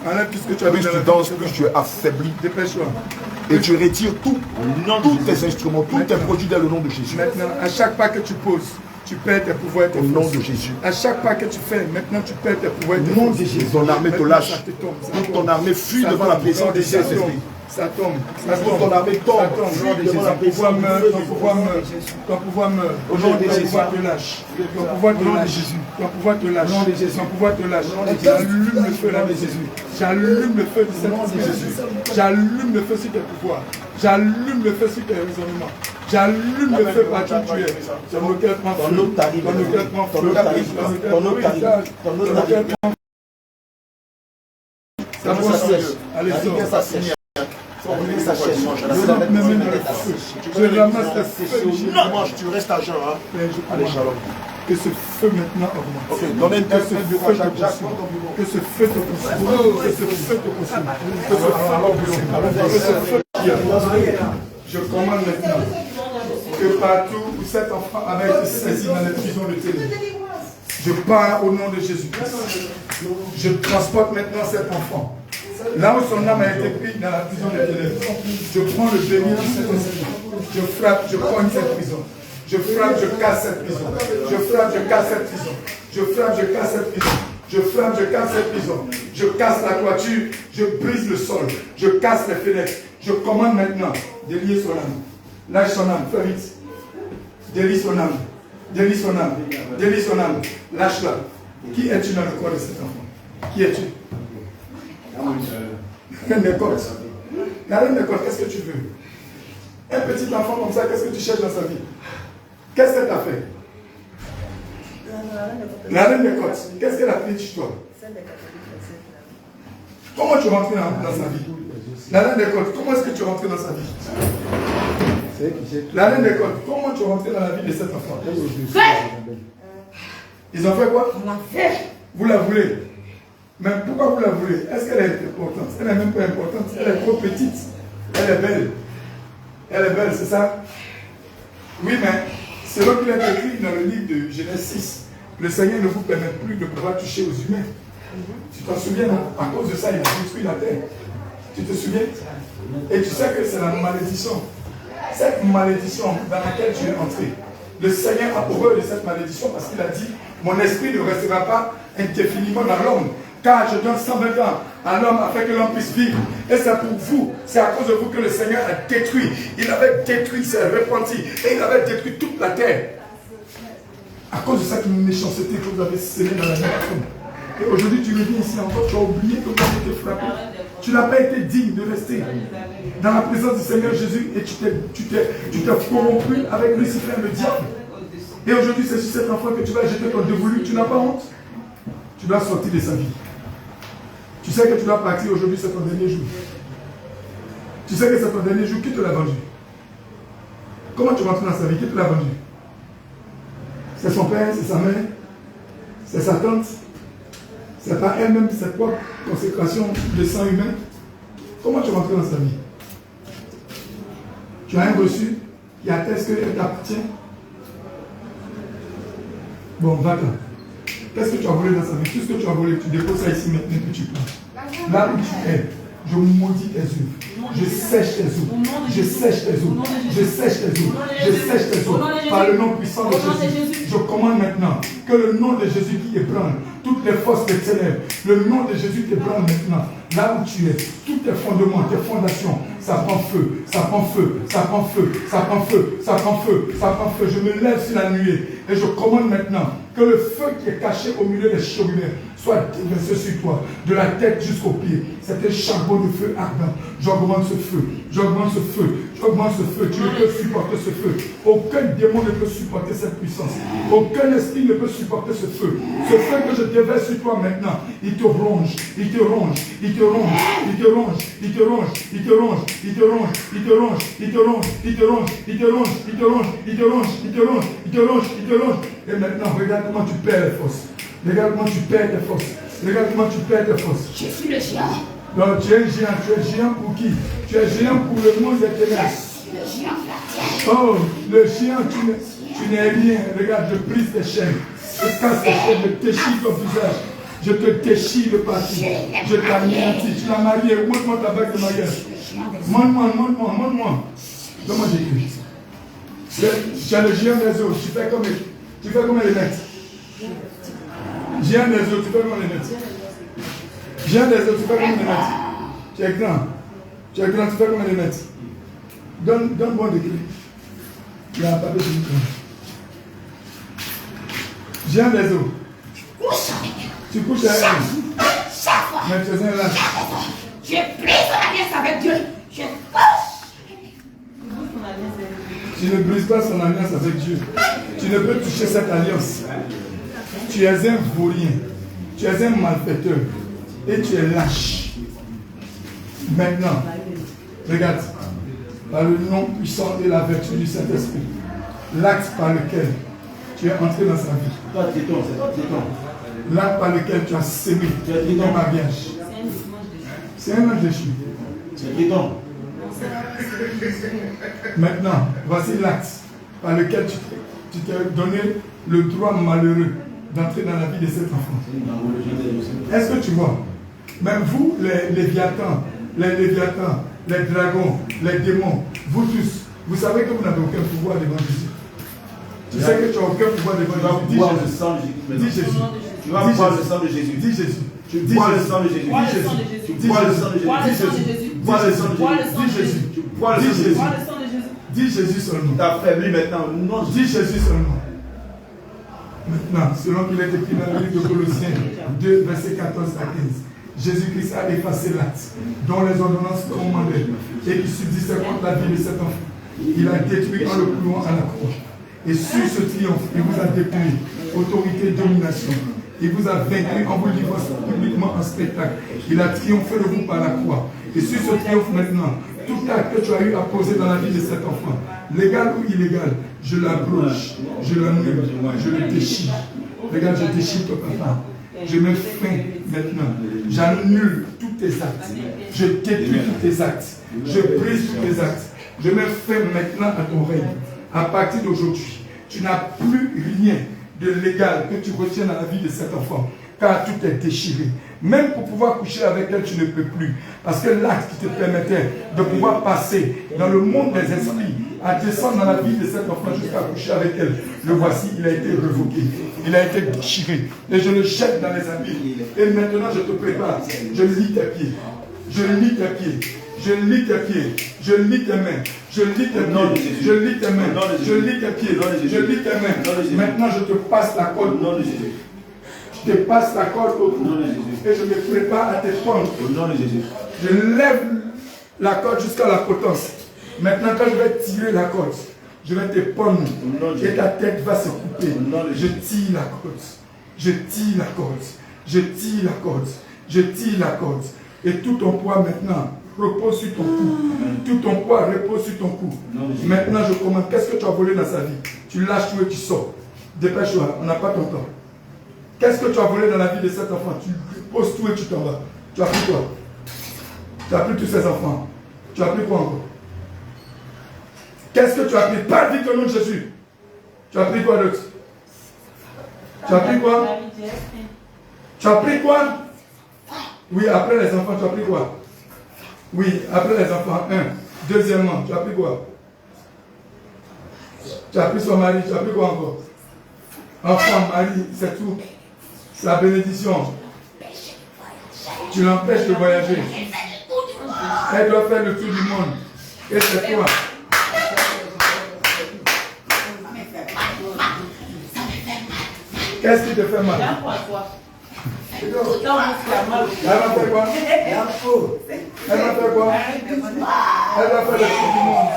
Enlève tout ce que tu as mis Plus dans tu la danses, plus tu es affaibli. Dépêche-toi. Et tu retires tous tes instruments, tous tes produits dans le nom de Jésus. Maintenant, à chaque pas que tu poses, tu perds tes pouvoirs et tes Au nom forces. de Jésus. À chaque pas que tu fais, maintenant tu perds tes pouvoirs et tes Au nom forces. de Jésus. Ton armée te Maintenant, lâche. ça te tombe, ça Toute tombe. ton armée fuit Ça devant tombe. la présence du Ça tombe. Saint-Esprit. Ça tombe. Ça Toute tombe. ton armée tombe. Ça tombe. Fuit devant la Ton pouvoir présence meurt. du Ton pouvoir meurt. Ton pouvoir meurt. Au nom de Ton Jésus. pouvoir te lâche. Ton pouvoir te lâche. Ton pouvoir te lâche. Ton pouvoir te lâche. J'allume le feu là de Jésus. J'allume le feu du Saint-Esprit de Jésus. J'allume le feu sur tes pouvoirs. J'allume le feu sur tes raisonnements. J'allume le feu partout où tu es. Ton cœur prend feu. Ton cœur prend feu. Ton cœur prend feu. Ça va sèche. Allez, sors. Je ramasse le feu. Non, tu restes à jeun. Allez, shalom. Que ce feu maintenant augmente. Ok, donnez une Que ce feu te consume. Que ce feu te consume. Que ce feu te consume. Que ce feu te consume. Que ce feu qui est. Je commande maintenant que partout où cet enfant avait été saisi dans les prisons de télé, je pars au nom de Jésus-Christ. Je transporte maintenant cet enfant. Là où son âme a été prise dans la prison de télé, je prends le béni de cet esprit. Je frappe, je cogne cette prison. Je frappe, je casse cette prison. Je frappe, je casse cette prison. Je frappe, je casse cette prison. Je frappe, je casse cette prison. Je casse la toiture, je brise le sol. Je casse les fenêtres. Je commande maintenant de lier son âme. Lâche son âme, fais vite. Délie son âme. Délie son âme. Délie son âme. Lâche-la. Qui es-tu dans le corps de cet enfant? Qui es-tu? Reine des côtes. La reine des côtes, qu'est-ce que tu veux? Un petit enfant comme ça, qu'est-ce que tu cherches dans sa vie? Qu'est-ce qu'elle t'a fait? La reine des côtes, qu'est-ce qu'elle a fait chez toi? Comment tu rentres dans sa vie? La reine des côtes, comment est-ce que tu rentres dans sa vie? La reine des côtes, comment tu rentres dans la vie de cet enfant? Ils ont fait quoi? Vous la voulez? Mais pourquoi vous la voulez? Est-ce qu'elle est importante? Elle n'est même pas importante. Elle est trop petite. Elle est belle. Elle est belle, c'est ça? Oui, mais selon qu'il est écrit dans le livre de Genèse 6, le Seigneur ne vous permet plus de pouvoir toucher aux humains. Tu t'en souviens, non? À cause de ça, il a détruit la terre. Tu te souviens? Et tu sais que c'est la malédiction. Cette malédiction dans laquelle tu es entré. Le Seigneur a horreur de cette malédiction parce qu'il a dit, mon esprit ne restera pas indéfiniment dans l'homme. Car je donne 120 ans à l'homme afin que l'homme puisse vivre. Et c'est pour vous, c'est à cause de vous que le Seigneur a détruit. Il avait détruit, il s'est repenti. Et il avait détruit toute la terre. À cause de cette méchanceté que vous avez semée dans la nation. Et aujourd'hui, tu reviens ici encore, tu as oublié que tu as été frappé. Tu n'as pas été digne de rester dans la présence du Seigneur Jésus et tu t'es corrompu avec Lucifer, le diable. Et aujourd'hui, c'est sur cet enfant que tu vas jeter ton dévolu. Tu n'as pas honte. Tu dois sortir de sa vie. Tu sais que tu dois partir aujourd'hui, c'est ton dernier jour. Tu sais que c'est ton dernier jour. Qui te l'a vendu? Comment tu rentres dans sa vie? Qui te l'a vendu? C'est son père, c'est sa mère, c'est sa tante. C'est pas elle-même, c'est propre consécration de sang humain. Comment tu rentres dans sa vie? Tu as un reçu qui atteste qu'elle t'appartient. Bon, va-t'en. Qu'est-ce que tu as volé dans sa vie? Tout ce que tu as volé, tu déposes ça ici maintenant que tu prends. Là où tu es, je maudis tes œuvres. Je sèche tes œuvres. Je sèche tes œuvres. Je sèche tes œuvres. Je sèche tes œuvres. Par le nom puissant de Jésus, je commande maintenant que le nom de Jésus qui ébranle toutes les forces des ténèbres, le nom de Jésus qui ébranle maintenant, là où tu es, tous tes fondements, tes fondations, ça prend feu, ça prend feu, ça prend feu, ça prend feu, ça prend feu, ça prend feu. Je me lève sur la nuée et je commande maintenant que le feu qui est caché au milieu des chérubins soit déversé sur toi, de la tête jusqu'aux pieds. C'est un charbon de feu ardent. J'augmente ce feu, j'augmente ce feu, j'augmente ce feu. Tu ne peux supporter ce feu. Aucun démon ne peut supporter cette puissance. Aucun esprit ne peut supporter ce feu. Ce feu que je déverse sur toi maintenant, il te ronge, il te ronge, il te ronge, il te ronge, il te ronge, il te ronge, il te ronge, il te ronge, il te ronge, il te ronge, il te ronge, il te ronge, il te ronge, il te ronge, il te ronge, il te ronge. Et maintenant, regarde comment tu perds les forces. Regarde comment tu perds tes forces. Regarde comment tu perds tes forces. Je suis le géant. Donc tu es un géant. Tu es géant pour qui? Tu es géant pour le monde des ténèbres. Le géant de la terre. Oh, le géant, tu n'es rien. Regarde, je brise tes chaînes. Je casse tes chaînes, je déchire ton visage. Je te déchire le parti. Je t'anéantis. Tu l'as marié. Montre-moi ta bague de mariage. Montre-moi. Comment j'écris? Tu as le géant des eaux. Tu fais comme les maîtres. Géant des eaux, tu fais comment les mettre? Géant des eaux, tu fais comment les mettre? Tu es grand. Tu es grand, tu fais comment les mettre? Donne-moi des clés. Il y a un papier sur le coin. Géant des eaux. Tu couches à elle. Mais tu es un lâche. Je brise ton alliance avec Dieu. Je couche. Tu ne brises pas son alliance avec Dieu. Tu ne peux toucher cette alliance. Tu es un vaurien, tu es un malfaiteur et tu es lâche. Maintenant, regarde, par le nom puissant et la vertu du Saint-Esprit, l'acte par lequel tu es entré dans sa vie, l'acte par lequel tu as sémé ton mariage, c'est un ange déchu. Maintenant, voici l'acte par lequel tu t'es donné le droit malheureux d'entrer dans la vie de cet enfant. Est-ce que tu vois? Même vous, les léviathans, les dragons, les démons, vous tous, vous savez que vous n'avez aucun pouvoir devant Jésus. Tu sais que tu n'as aucun pouvoir devant Jésus. Dis Jésus. Tu vas boire le sang de Jésus. Dis Jésus. Tu bois le sang de Jésus. Dis bois le sang de Jésus. Bois le sang de Jésus. Dis Jésus. Bois le sang de Jésus. Dis Jésus seulement. Tu as faibli maintenant. Non. Dis Jésus seulement. Maintenant, selon qu'il est écrit dans le livre de Colossiens 2, versets 14 à 15, Jésus-Christ a effacé l'acte dont les ordonnances commandaient et qui subsistait contre la vie de cet enfant. Il a détruit en le clouant à la croix. Et sur ce triomphe, il vous a dépouillé autorité et domination. Il vous a vaincu en vous livrant publiquement en spectacle. Il a triomphé de vous par la croix. Et sur ce triomphe maintenant, tout acte que tu as eu à poser dans la vie de cet enfant, légal ou illégal, je l'abroge, je l'annule, je le déchire. Regarde, je déchire ton papa. Je mets fin maintenant. J'annule tous tes actes. Je détruis tous tes actes. Je brise tous tes actes. Je mets fin maintenant à ton règne. À partir d'aujourd'hui, tu n'as plus rien de légal que tu retiens dans la vie de cet enfant, car tout est déchiré. Même pour pouvoir coucher avec elle, tu ne peux plus. Parce que l'acte qui te permettait de pouvoir passer dans le monde des esprits, à descendre dans la vie de cet enfant jusqu'à coucher avec elle, le voici, il a été révoqué. Il a été déchiré. Et je le jette dans les abîmes. Et maintenant, je te prépare. Je lis tes pieds. Je lis tes pieds. Je lis tes pieds, je lis tes mains, je lis tes pieds, je lis tes mains, je lis tes pieds, je lis tes mains. Maintenant, je te passe la corde. Je te passe la corde au cou et je me prépare à te pendre. Je lève la corde jusqu'à la potence. Maintenant, quand je vais tirer la corde, je vais te pendre et ta tête va se couper. Je tire la corde, je tire la corde, je tire la corde, je tire la corde. Et tout ton poids maintenant repose sur ton cou. Tout ton poids repose sur ton cou. Maintenant, je commande. Qu'est-ce que tu as volé dans sa vie? Tu lâches tout et tu sors. Dépêche-toi, on n'a pas ton temps. Qu'est-ce que tu as volé dans la vie de cet enfant? Tu poses tout et tu t'en vas. Tu as pris quoi? Tu as pris tous ces enfants. Tu as pris quoi encore? Qu'est-ce que tu as pris? Parle vite au nom de Jésus. Tu as pris quoi d'autre? Tu as pris quoi? Tu as pris quoi? Oui, après les enfants, tu as pris quoi? Oui, après les enfants, un. Deuxièmement, tu as pris quoi? Tu as pris son mari, tu as pris quoi encore? Enfant, mari, c'est tout. C'est la bénédiction. Tu l'empêches de voyager. Elle doit faire le tour du monde. Et c'est toi. Qu'est-ce qui te fait mal? Elle va faire quoi? Elle va faire quoi? Elle va faire le tour du monde.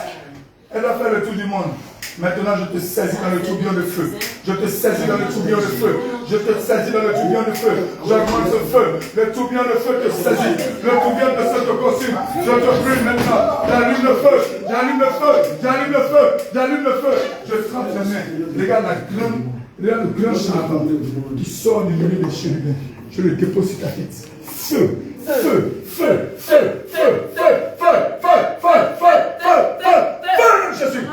Elle va faire le tour du monde. Maintenant, je te saisis dans le tourbillon de feu. Je te saisis dans le tourbillon de feu. Je te saisis dans le tourbillon de feu. J'augmente ce feu. Le tourbillon de feu te saisit. Le tourbillon de feu te consume. Je te brûle maintenant. J'allume le feu. J'allume le feu. J'allume le feu. J'allume le feu. Je frappe les mains. Regarde regarde le grand charbon qui sort du milieu des chérubins. Je le dépose sur ta tête. Feu. Feu. Feu. Feu. Feu. Feu. Feu. Feu. Feu. Feu. Feu. Feu. Feu. Jésus.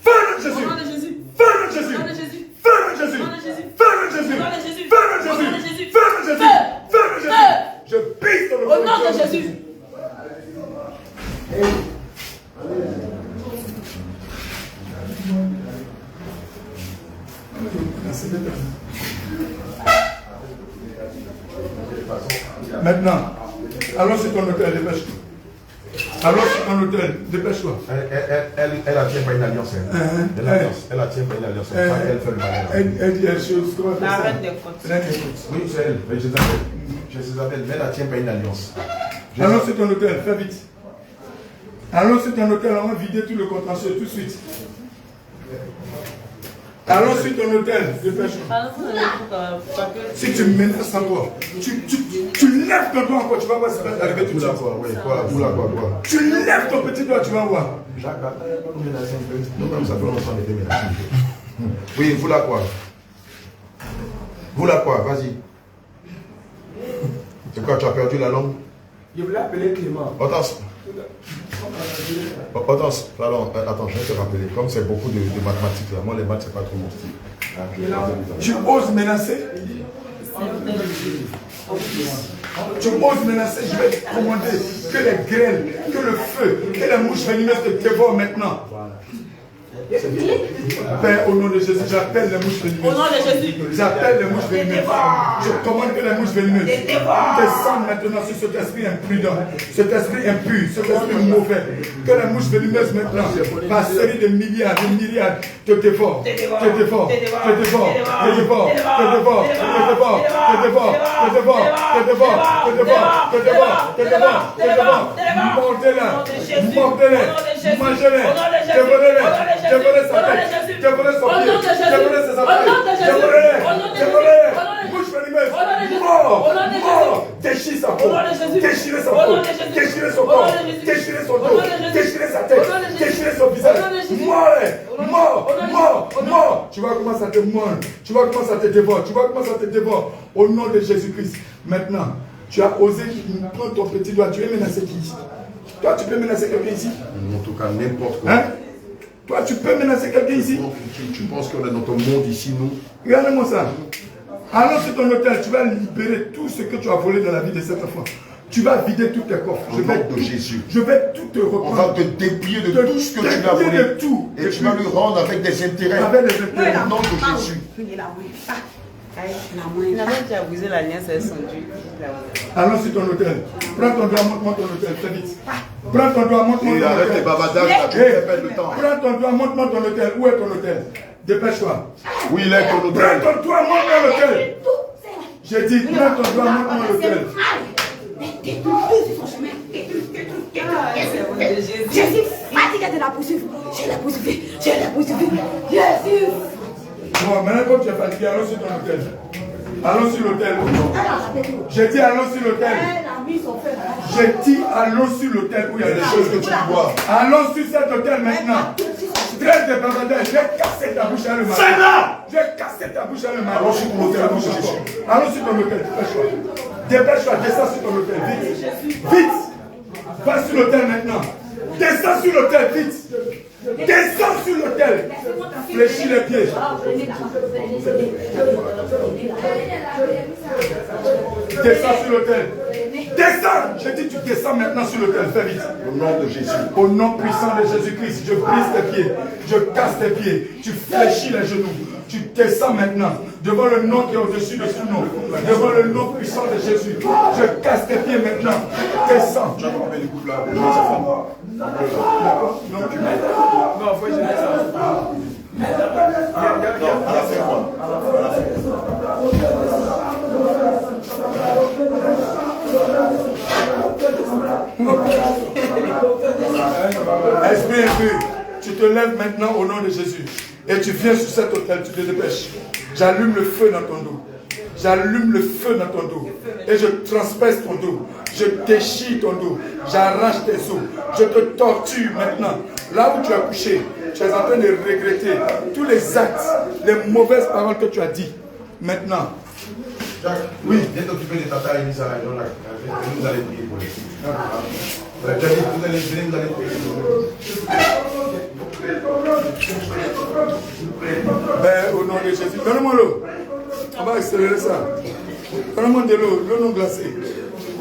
Feu de Jésus! Feu de Jésus! Feu de Jésus! Feu de Jésus! Feu de Jésus! Feu de Jésus! Feu de Jésus! Feu de Jésus! Je pisse dans le feu. Au nom de Jésus! Maintenant, allons sur ton hôtel, dépêche-toi. Alors, sur ton hôtel, dépêche-toi. Elle tient pas une alliance. Elle tient pas une alliance. Elle fait le malin. Elle dit une chose. La reine des côtes. Oui, c'est elle. Je sais, mais elle tient pas une alliance. Allons sur ton hôtel, fais vite. Allons sur ton hôtel, on va vider tout le contentieux tout de suite. Allons sur ton hôtel, dépêche-toi. Si tu menaces encore, tu lèves ton doigt encore, tu vas voir ce qui va t'arriver tout de suite. Tu lèves ton petit doigt, tu vas voir. Jacques, nous ça fait longtemps qu'on était menacés. Oui, vous la quoi? Vous la quoi? Vas-y. C'est quoi, tu as perdu la langue? Je voulais appeler Clément. Attends, je vais te rappeler. Comme c'est beaucoup de mathématiques, là, moi les maths, c'est pas trop mon style. Tu oses menacer? Tu oses menacer? Je vais te commander que les grêles, que le feu, que les mouches venimeuses te dévorent maintenant. Père, au nom de Jésus, j'appelle les mouches venimeuses. Au nom de Jésus. J'appelle les mouches venimeuses. Je commande que les mouches venimeuses descendent maintenant sur cet esprit imprudent, cet esprit impur, cet esprit mauvais. Que les mouches venimeuses maintenant, par série de milliards, te dévorent. Te dévorent. Te dévorent. Te dévorent. Te dévorent. Te dévorent. Te dévorent. Te dévorent. Te dévorent. Te dévorent. Te dévorent. Te dévorent. Te dévorent. Mordez-les. Mordez-les. Mangez-les. Dévorez-les. Dévorez sa tête. Dévorez son pied. Dévorez ses affaires. Dévorez-les. Bouche venimeuse. Mort. Mort. Déchire sa peau. Déchirez sa peau. Déchirez son corps. Déchirez son dos. Déchirez sa tête. Déchirez son visage. Mort. Mort. Mort. Mort. Tu vas commencer à te mordre. Tu vas commencer à te dévorer. Tu vas commencer à te dévorer. Au nom de Jésus-Christ. Maintenant, tu as osé prendre ton petit doigt. Tu veux menacer qui ici? Toi, tu peux menacer quelqu'un ici? En tout cas, n'importe quoi. Hein? Toi, tu peux menacer quelqu'un ici? Tu penses qu'on est dans ton monde ici, nous? Regarde-moi ça. Allons sur ton hôtel, tu vas libérer tout ce que tu as volé dans la vie de cette enfant. Tu vas vider tous tes coffres. Au nom de Jésus. Je vais tout te reprendre. On va te déplier de tout ce que tu as volé. De tout. Et tu vas lui rendre avec des intérêts. Avec des intérêts. Au nom de Jésus. Il a même déjà brisé l'alliance avec son Dieu. Allons sur ton hôtel. Prends ton doigt, montre-moi ton hôtel, très vite. Prends ton doigt, montre-moi ton hôtel. Arrête tes bavadages, là, tu fais perdre le temps. Prends ton doigt, montre-moi ton hôtel. Où est ton hôtel? Dépêche-toi. Où il est ton hôtel? Prends ton doigt, montre-moi l'hôtel. J'ai dit, prends ton doigt, montre-moi l'hôtel. Je suis fatiguée de la poursuivre. Je l'ai poursuivi. Je l'ai poursuivi. Jésus. Bon, maintenant comme tu es fatigué, allons sur ton hôtel. Allons sur l'hôtel. J'ai dit allons sur l'hôtel. J'ai dit allons sur l'hôtel où il y a des choses que tu vois. Allons sur cet hôtel maintenant. Trêve de bavardage. Je vais casser ta bouche à le matin. Je vais casser ta bouche à le matin. Allons sur ton hôtel. Allons sur ton hôtel. Dépêche-toi. Dépêche-toi. Descends sur ton hôtel. Vite. Vite. Va sur l'hôtel maintenant. Descends sur l'hôtel. Vite. Descends sur l'hôtel. Fléchis les pieds. Descends sur l'autel. Descends. Je dis tu descends maintenant sur l'autel. Fais vite. Au nom de Jésus. Au nom puissant de Jésus-Christ. Je brise tes pieds. Je casse tes pieds. Tu fléchis les genoux. Tu descends maintenant. Devant le nom qui est au-dessus de ce nom. Devant le nom puissant de Jésus. Je casse tes pieds maintenant. Descends. Tu as coupé les couples là. Non, tu mets. Non, faut que je laisse ça. Esprit impur, tu te lèves maintenant au nom de Jésus. Et tu viens sur cet autel, tu te dépêches. J'allume le feu dans ton dos. J'allume le feu dans ton dos. Et je transperce ton dos. Je déchire ton dos. J'arrache tes os. Je te torture maintenant. Là où tu as couché, tu es en train de regretter tous les actes, les mauvaises paroles que tu as dit. Maintenant. Jacques, oui, viens t'occuper de Tata Elisa. Vous allez prier pour les filles. Vous allez venir, vous allez prier Ben, au nom de Jésus. Donne-moi l'eau. On va accélérer ça. Donne-moi de l'eau, l'eau non glacée.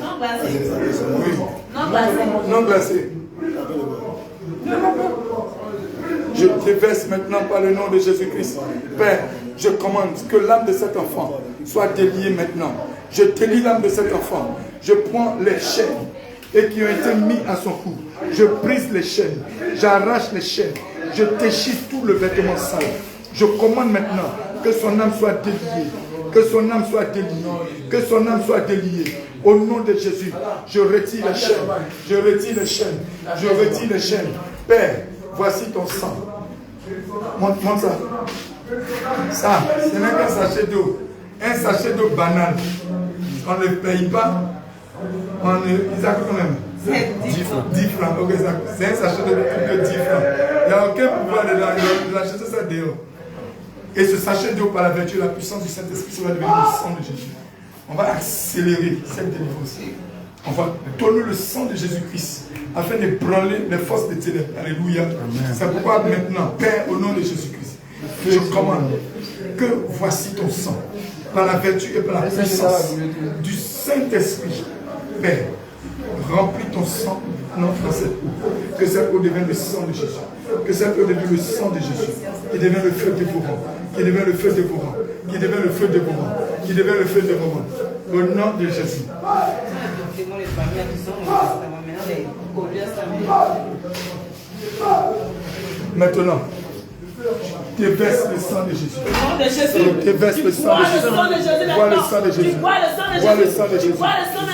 Non glacé. Oui. Non glacé. Non glacée. Je déverse maintenant par le nom de Jésus-Christ. Père, je commande que l'âme de cet enfant soit déliée maintenant. Je délie l'âme de cet enfant. Je prends les chaînes et qui ont été mis à son cou. Je brise les chaînes. J'arrache les chaînes. Je déchire tout le vêtement sale. Je commande maintenant que son âme soit déliée. Que son âme soit déliée. Que son âme soit déliée. Au nom de Jésus, je retire les chaînes. Je retire les chaînes. Je retire les chaînes. Père, voici ton sang. Montre ça. Ça, ce n'est qu'un sachet d'eau. Un sachet d'eau banale. On ne paye pas. Ils a quand même 10 francs. 10 francs. Ok, c'est un sachet de 10 francs. Il n'y a aucun pouvoir de l'acheter ça dehors. Et ce sachet d'eau, par la vertu et la puissance du Saint-Esprit, ça va devenir le sang de Jésus. On va accélérer cette délivrance. On va donner le sang de Jésus-Christ afin de branler les forces des ténèbres. Alléluia. C'est pourquoi maintenant, Père, au nom de Jésus-Christ, je commande que voici ton sang, par la vertu et par la puissance du Saint-Esprit. Père, remplis ton sang dans cette eau. Que cette eau devienne le sang de Jésus. Que cette eau devienne le sang de Jésus. Qui devient le feu dévorant. Qui devient le feu dévorant. Qui devient le feu dévorant. Qui devient le feu dévorant. Au nom de Jésus. Maintenant, déverse le sang de Jésus. Déverse le sang de Jésus. Vois le sang de Jésus. Vois le sang de Jésus.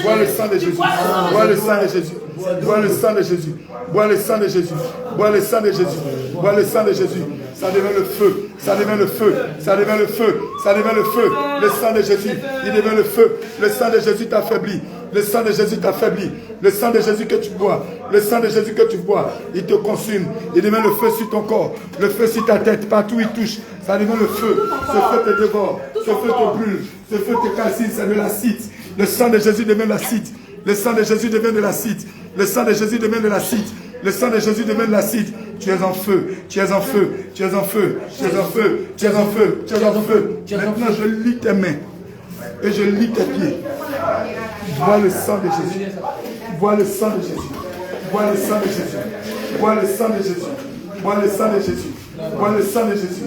Vois le sang de Jésus. Vois le sang de Jésus. Vois le sang de Jésus. Vois le sang de Jésus. Vois le sang de Jésus. Vois le sang de Jésus. Ça devient le feu. Ça devient le feu. Ça devient le feu. Ça devient le feu. Le sang de Jésus. Il devient le feu. Le sang de Jésus t'affaiblit. Le sang de Jésus t'affaiblit. Le sang de Jésus que tu bois. Le sang de Jésus que tu bois. Il te consume. Il devient le feu sur ton corps. Le feu sur ta tête. Partout il touche. Ça devient le feu. Ce feu te dévore. Ce feu te brûle. Ce feu te calcine. C'est de l'acide. Le sang de Jésus devient de l'acide. Le sang de Jésus devient de l'acide. Le sang de Jésus devient de l'acide. Le sang de Jésus devient de l'acide. Tu es en feu. Tu es en feu. Tu es en feu. Tu es en feu. Tu es en feu. Tu es en feu. Maintenant je lis tes mains. Et je lis tes pieds. Vois le sang de Jésus. Vois le sang de Jésus. Vois le sang de Jésus. Vois le sang de Jésus. Vois le sang de Jésus. Vois le sang de Jésus.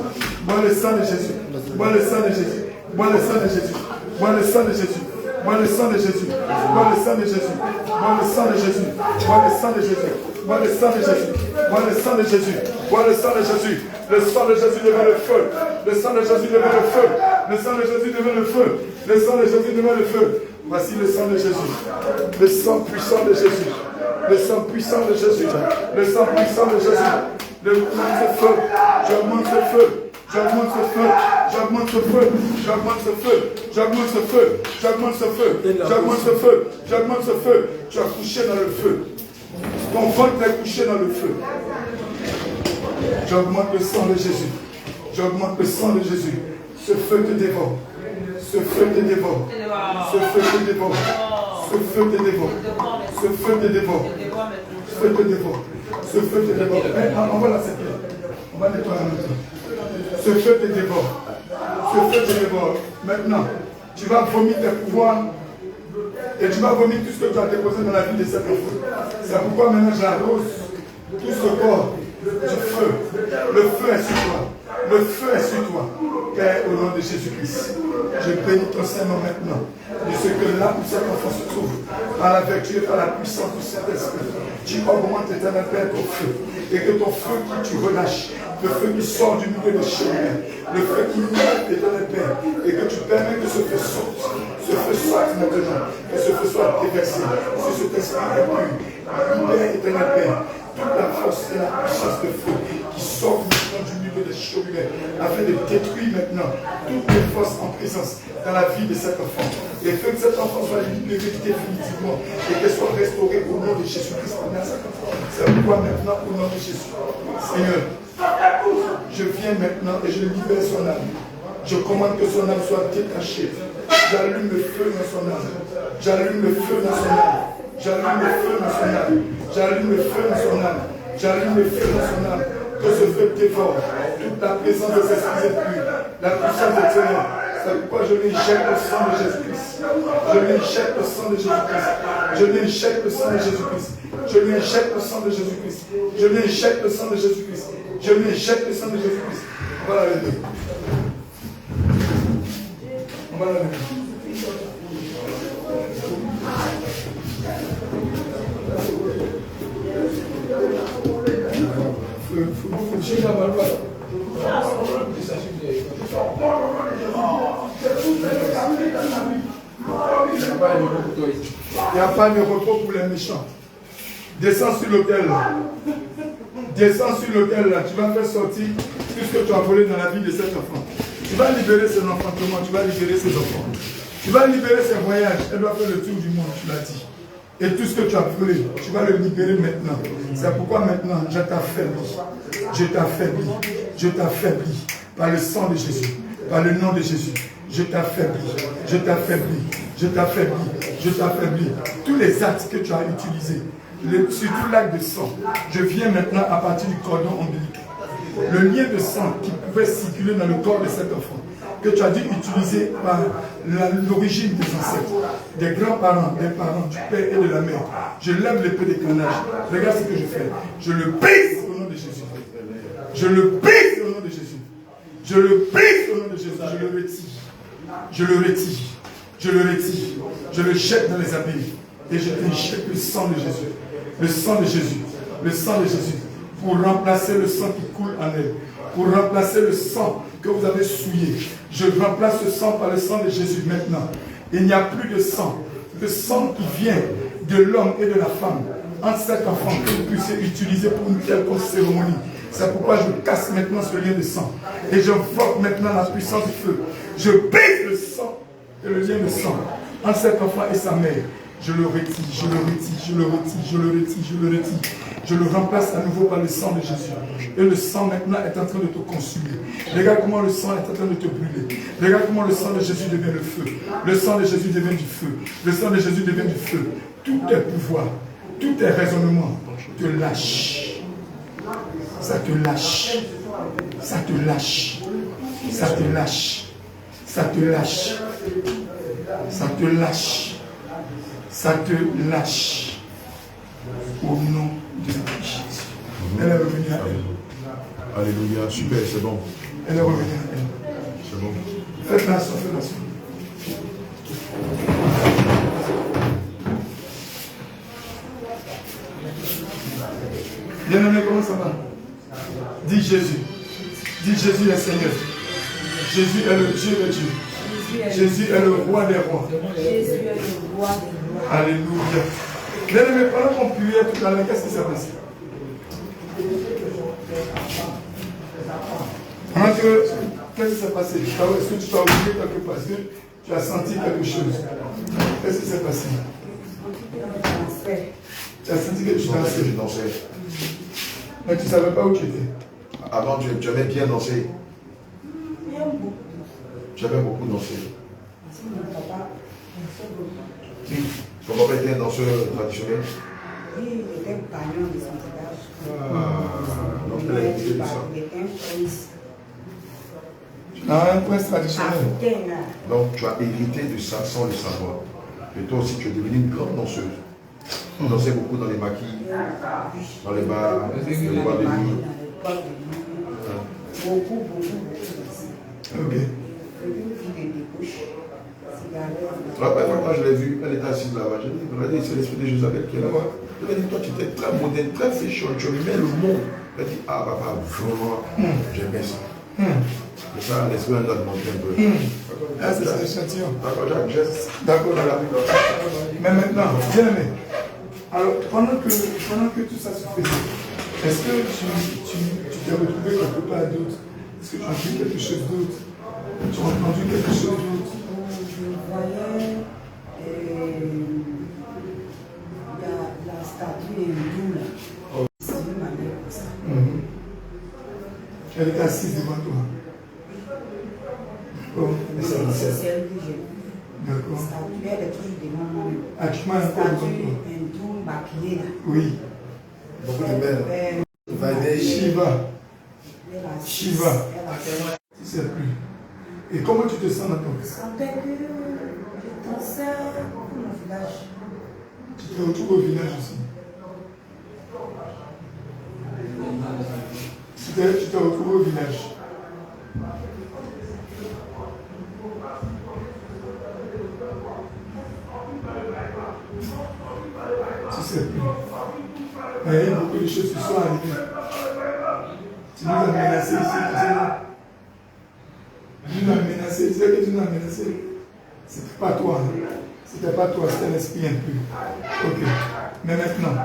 Vois le sang de Jésus. Vois le sang de Jésus. Vois le sang de Jésus. Vois le sang de Jésus. Vois le sang de Jésus. Vois le sang de Jésus. Vois le sang de Jésus. Vois le sang de Jésus. Vois le sang de Jésus. Vois le sang de Jésus. Vois le sang de Jésus. Le sang de Jésus devient le feu. Le sang de Jésus devient le feu. Le sang de Jésus devient le feu. Le sang de Jésus devient le feu. Voici le sang de Jésus. Le sang puissant de Jésus. Le sang puissant de Jésus. Le sang puissant de Jésus. Le feu. J'augmente ce feu. J'augmente ce feu. J'augmente ce feu. J'augmente ce feu. J'augmente ce feu. J'augmente ce feu. J'augmente ce feu. J'augmente ce feu. Tu as couché dans le feu. Ton ventre est couché dans le feu. J'augmente le sang de Jésus. J'augmente le sang de Jésus. Ce feu te dévore. Ce feu te dévore. Ce feu te dévore. Ce feu te dévore. Ce feu te dévore. Ce feu te dévore. Ce feu te dévore. On va la séparer. On va nettoyer maintenant. Ce feu te dévore. Ce feu te dévore. Maintenant, tu vas vomir tes pouvoirs. Et tu vas vomir tout ce que tu as déposé dans la vie de cet enfant. C'est pourquoi maintenant j'arrose tout ce corps du feu. Le feu est sur toi. Le feu est sur toi. Père, au nom de Jésus-Christ, je bénis ton Seigneur maintenant. De ce que là où cet enfant se trouve, par la vertu et par la puissance du Saint-Esprit, tu augmentes, éternel Père, ton feu. Et que ton feu qui tu relâches, le feu qui sort du milieu de chemins, le feu qui monte, éternel Père, et que tu permets que ce feu sorte. Ce feu sorte maintenant, que ce feu soit déversé. Si cet esprit est pur, libère, éternel Père, toute la force et la puissance de feu qui sort maintenant du milieu des chemins, afin de détruire maintenant toutes les forces en présence dans la vie de cet enfant. Et que cet enfant soit libéré définitivement et qu'elle soit restaurée au nom de Jésus-Christ. C'est pourquoi maintenant, au nom de Jésus, Seigneur, je viens maintenant et je libère son âme. Je commande que son âme soit détachée. J'allume le feu dans son âme. J'allume le feu dans son âme. J'allume le feu dans son âme. J'allume le feu dans son âme. J'allume le feu dans son âme. Que ce feu dévore toute la présence de ses esprits impurs, la puissance de Dieu. C'est pourquoi je l'injecte le sang de Jésus-Christ. Je l'injecte le sang de Jésus-Christ. Je l'injecte le sang de Jésus-Christ. Je l'injecte le sang de Jésus-Christ. Je l'injecte le sang de Jésus-Christ. Je l'injecte le sang de Jésus-Christ. On va la lever. On va la lever. Il n'y a pas de repos pour les méchants. Descends sur l'autel. Descends sur l'autel là. Tu vas faire sortir tout ce que tu as volé dans la vie de cet enfant. Tu vas libérer ses enfantements. Tu vas libérer ses enfants. Tu vas libérer ses voyages. Elle doit faire le tour du monde, tu l'as dit. Et tout ce que tu as volé, tu vas le libérer maintenant. C'est pourquoi maintenant, je t'affaiblis. Je t'affaiblis. Je t'affaiblis. Par le sang de Jésus. Par le nom de Jésus. Je t'affaiblis. Je t'affaiblis. Je t'affaiblis. Je t'affaiblis. Tous les actes que tu as utilisés, surtout l'acte de sang, je viens maintenant à partir du cordon ombilical. Le lien de sang qui pouvait circuler dans le corps de cet enfant, que tu as dû utiliser par l'origine des ancêtres, des grands-parents, des parents, du père et de la mère. Je lève l'épée des canages. Regarde ce que je fais. Je le brise au nom de Jésus. Je le brise au nom de Jésus. Je le brise au nom de Jésus. Je le retire. Je le retire. Je le retire. Je le jette dans les abîmes. Et je jette le sang de Jésus. Le sang de Jésus. Le sang de Jésus. Pour remplacer le sang qui coule en elle. Pour remplacer le sang que vous avez souillé. Je remplace ce sang par le sang de Jésus maintenant. Il n'y a plus de sang. Le sang qui vient de l'homme et de la femme. Entre cet enfant que vous puissiez utiliser pour une quelconque cérémonie. C'est pourquoi je casse maintenant ce lien de sang. Et j'invoque maintenant la puissance du feu. Je brise le sang et le lien de sang entre cet enfant et sa mère. Je le retire, je le retire, je le retire, je le retire, je le retire. Je le remplace à nouveau par le sang de Jésus. Et le sang maintenant est en train de te consumer. Regarde comment le sang est en train de te brûler. Regarde comment le sang de Jésus devient le feu. Le sang de Jésus devient du feu. Le sang de Jésus devient du feu. Tout tes pouvoirs, tous tes raisonnements te lâchent. Ça te lâche. Ça te lâche. Ça te lâche. Ça te lâche. Ça te lâche. Ça te lâche. Au nom de Jésus. Elle est revenue à elle. Alléluia, super, c'est bon. Elle est revenue à elle. C'est bon. Faites-la ça, faites-la ça. Bien-aimé, comment ça va? Dis Jésus. Dis Jésus est Seigneur. Jésus est le Dieu de Dieu. Jésus est le roi des rois. Jésus est le roi des rois. Alléluia. Bien-aimé, pendant qu'on priait tout à l'heure, qu'est-ce qui s'est passé? Qu'est-ce qui s'est passé? Est-ce que tu t'as oublié quelque part? Est-ce que tu as senti quelque chose? Qu'est-ce qui s'est passé? Tu as senti que tu dansais? Mais tu ne savais pas où tu étais. Avant, tu avais bien dansé. Tu avais beaucoup dansé. Ton papa était un danseur traditionnel. Oui, il était compagnon de son village. Donc, il a hérité de ça. Il était un prince. Un prince traditionnel. Donc, tu as hérité de ça sans le savoir. Et toi aussi, tu es devenue une grande danseuse. On dansait beaucoup dans les maquis, dans les bars, dans les bois de nuit. Beaucoup. Ok. Une fille de débauche. Quand je l'ai vue, elle était assise là-bas. Je dis, regardez, c'est l'esprit de Jézabel qui est là-bas. Je lui ai dit, toi, tu étais très moderne, très féchon, tu aimais le monde. Elle dit, ah, papa, vraiment, j'aimais ça. Et ça, l'esprit doit demander un peu. Ah, c'est ça l'échantillon. D'accord, Jacques, D'accord, mais maintenant, bien aimé. Alors, pendant que tout ça se faisait, est-ce que tu t'es retrouvé quelque part d'autre? Est-ce que tu as vu quelque chose d'autre? Tu as entendu quelque chose d'autre? Je voyais la statue hindoue là. C'est une manière comme ça. Elle est assise devant toi. Oh, C'est celle que j'ai vue. d'accord. La statue, elle est toujours devant moi. Ah, tu m'as La encore devant statue toi. hindoue maquillée là. Oui. beaucoup de belles. Shiva. Shiva. Tu sais plus. Et comment tu te sens dans ton cœur? Je sentais que je dansais pour mon village. Tu te retrouves au village aussi. Tu te retrouves au village. Tu sais plus. Mais il y a beaucoup de choses qui sont arrivées. Tu nous as menacés ici, tu sais. Tu nous as menacés, tu sais que tu nous as menacés. C'était pas toi. C'était pas toi, c'était l'esprit impur. Ok. Mais maintenant,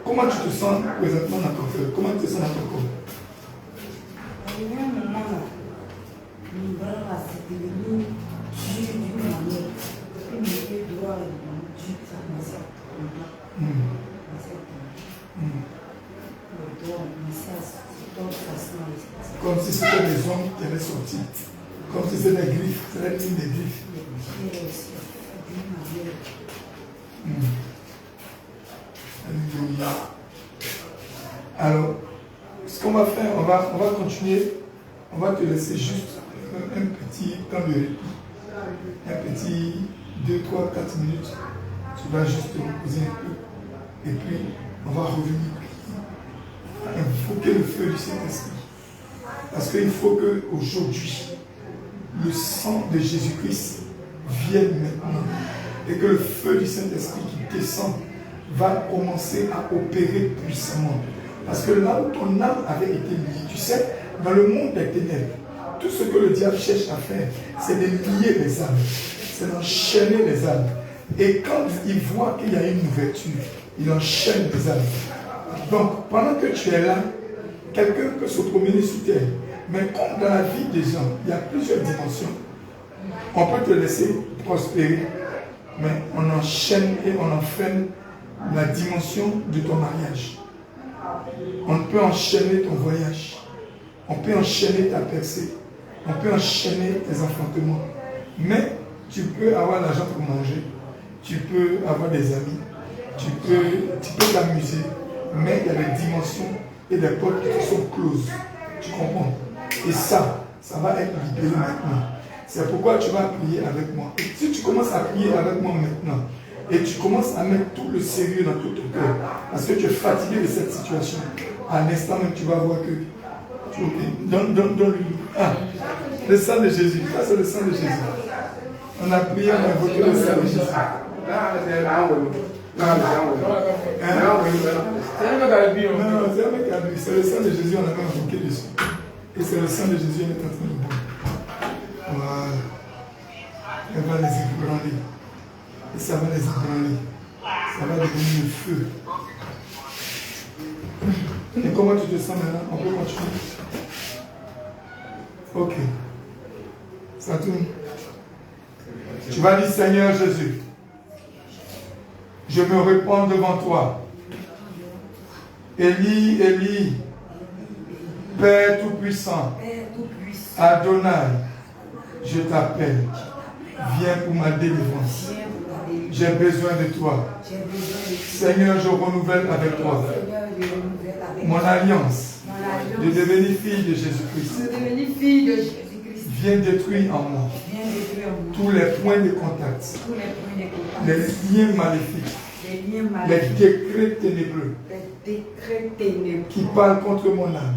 comment tu te sens présentement dans ton cœur? Comment tu te sens dans ton corps? Il y a un moment là, mon bras là, c'était devenu dur d'une manière. Puis mes pieds droits là, dur, ça commençait à tomber. Le doigt commençait à sortir. Comme si c'était des hommes qui allaient sortir. Comme si c'était des griffes, c'était une des griffes. Alléluia. Alors, ce qu'on va faire, on va continuer. On va te laisser juste un petit temps de répit. Un petit 2, 3, 4 minutes. Tu vas juste te reposer un peu. Et puis, on va revenir. Invoquer le feu du Saint-Esprit. Parce qu'il faut qu'aujourd'hui, le sang de Jésus-Christ vienne maintenant. Et que le feu du Saint-Esprit qui descend va commencer à opérer puissamment. Parce que là où ton âme avait été liée, tu sais, dans le monde des ténèbres, tout ce que le diable cherche à faire, c'est de lier les âmes, c'est d'enchaîner les âmes. Et quand il voit qu'il y a une ouverture, il enchaîne les âmes. Donc, pendant que tu es là, quelqu'un peut se promener sur terre. Mais comme dans la vie des gens, il y a plusieurs dimensions, on peut te laisser prospérer, mais on enchaîne et on enferme la dimension de ton mariage. On peut enchaîner ton voyage. On peut enchaîner ta percée. On peut enchaîner tes enfantements. Mais tu peux avoir l'argent pour manger. Tu peux avoir des amis. Tu peux t'amuser. Mais il y a des dimensions et des portes qui sont closes. Tu comprends? Et ça va être libéré maintenant. C'est pourquoi tu vas prier avec moi. Et si tu commences à prier avec moi maintenant, et tu commences à mettre tout le sérieux dans tout ton cœur, parce que tu es fatigué de cette situation, à l'instant même tu vas voir que le sang de Jésus. Ça c'est le sang de Jésus. On a prié, on a invoqué le sang de Jésus. Non, c'est un mec qui a bu. C'est le sang de Jésus, on a invoqué dessus. Et c'est le sang de Jésus, on est en train de boire. Voilà. Elle va les ébranler. Et ça va les ébranler. Ça va devenir le feu. Et comment tu te sens maintenant? On peut continuer? Ok. Ça tourne. Tu vas dire, Seigneur Jésus, je me répands devant toi. Élie, Élie, Père Tout-Puissant, Adonai, je t'appelle. Viens pour ma délivrance. J'ai besoin de toi. Seigneur, je renouvelle avec toi mon alliance de devenir fille de Jésus-Christ. Viens détruire en moi tous les points de contact, les liens maléfiques, les décrets ténébreux qui parlent contre mon âme,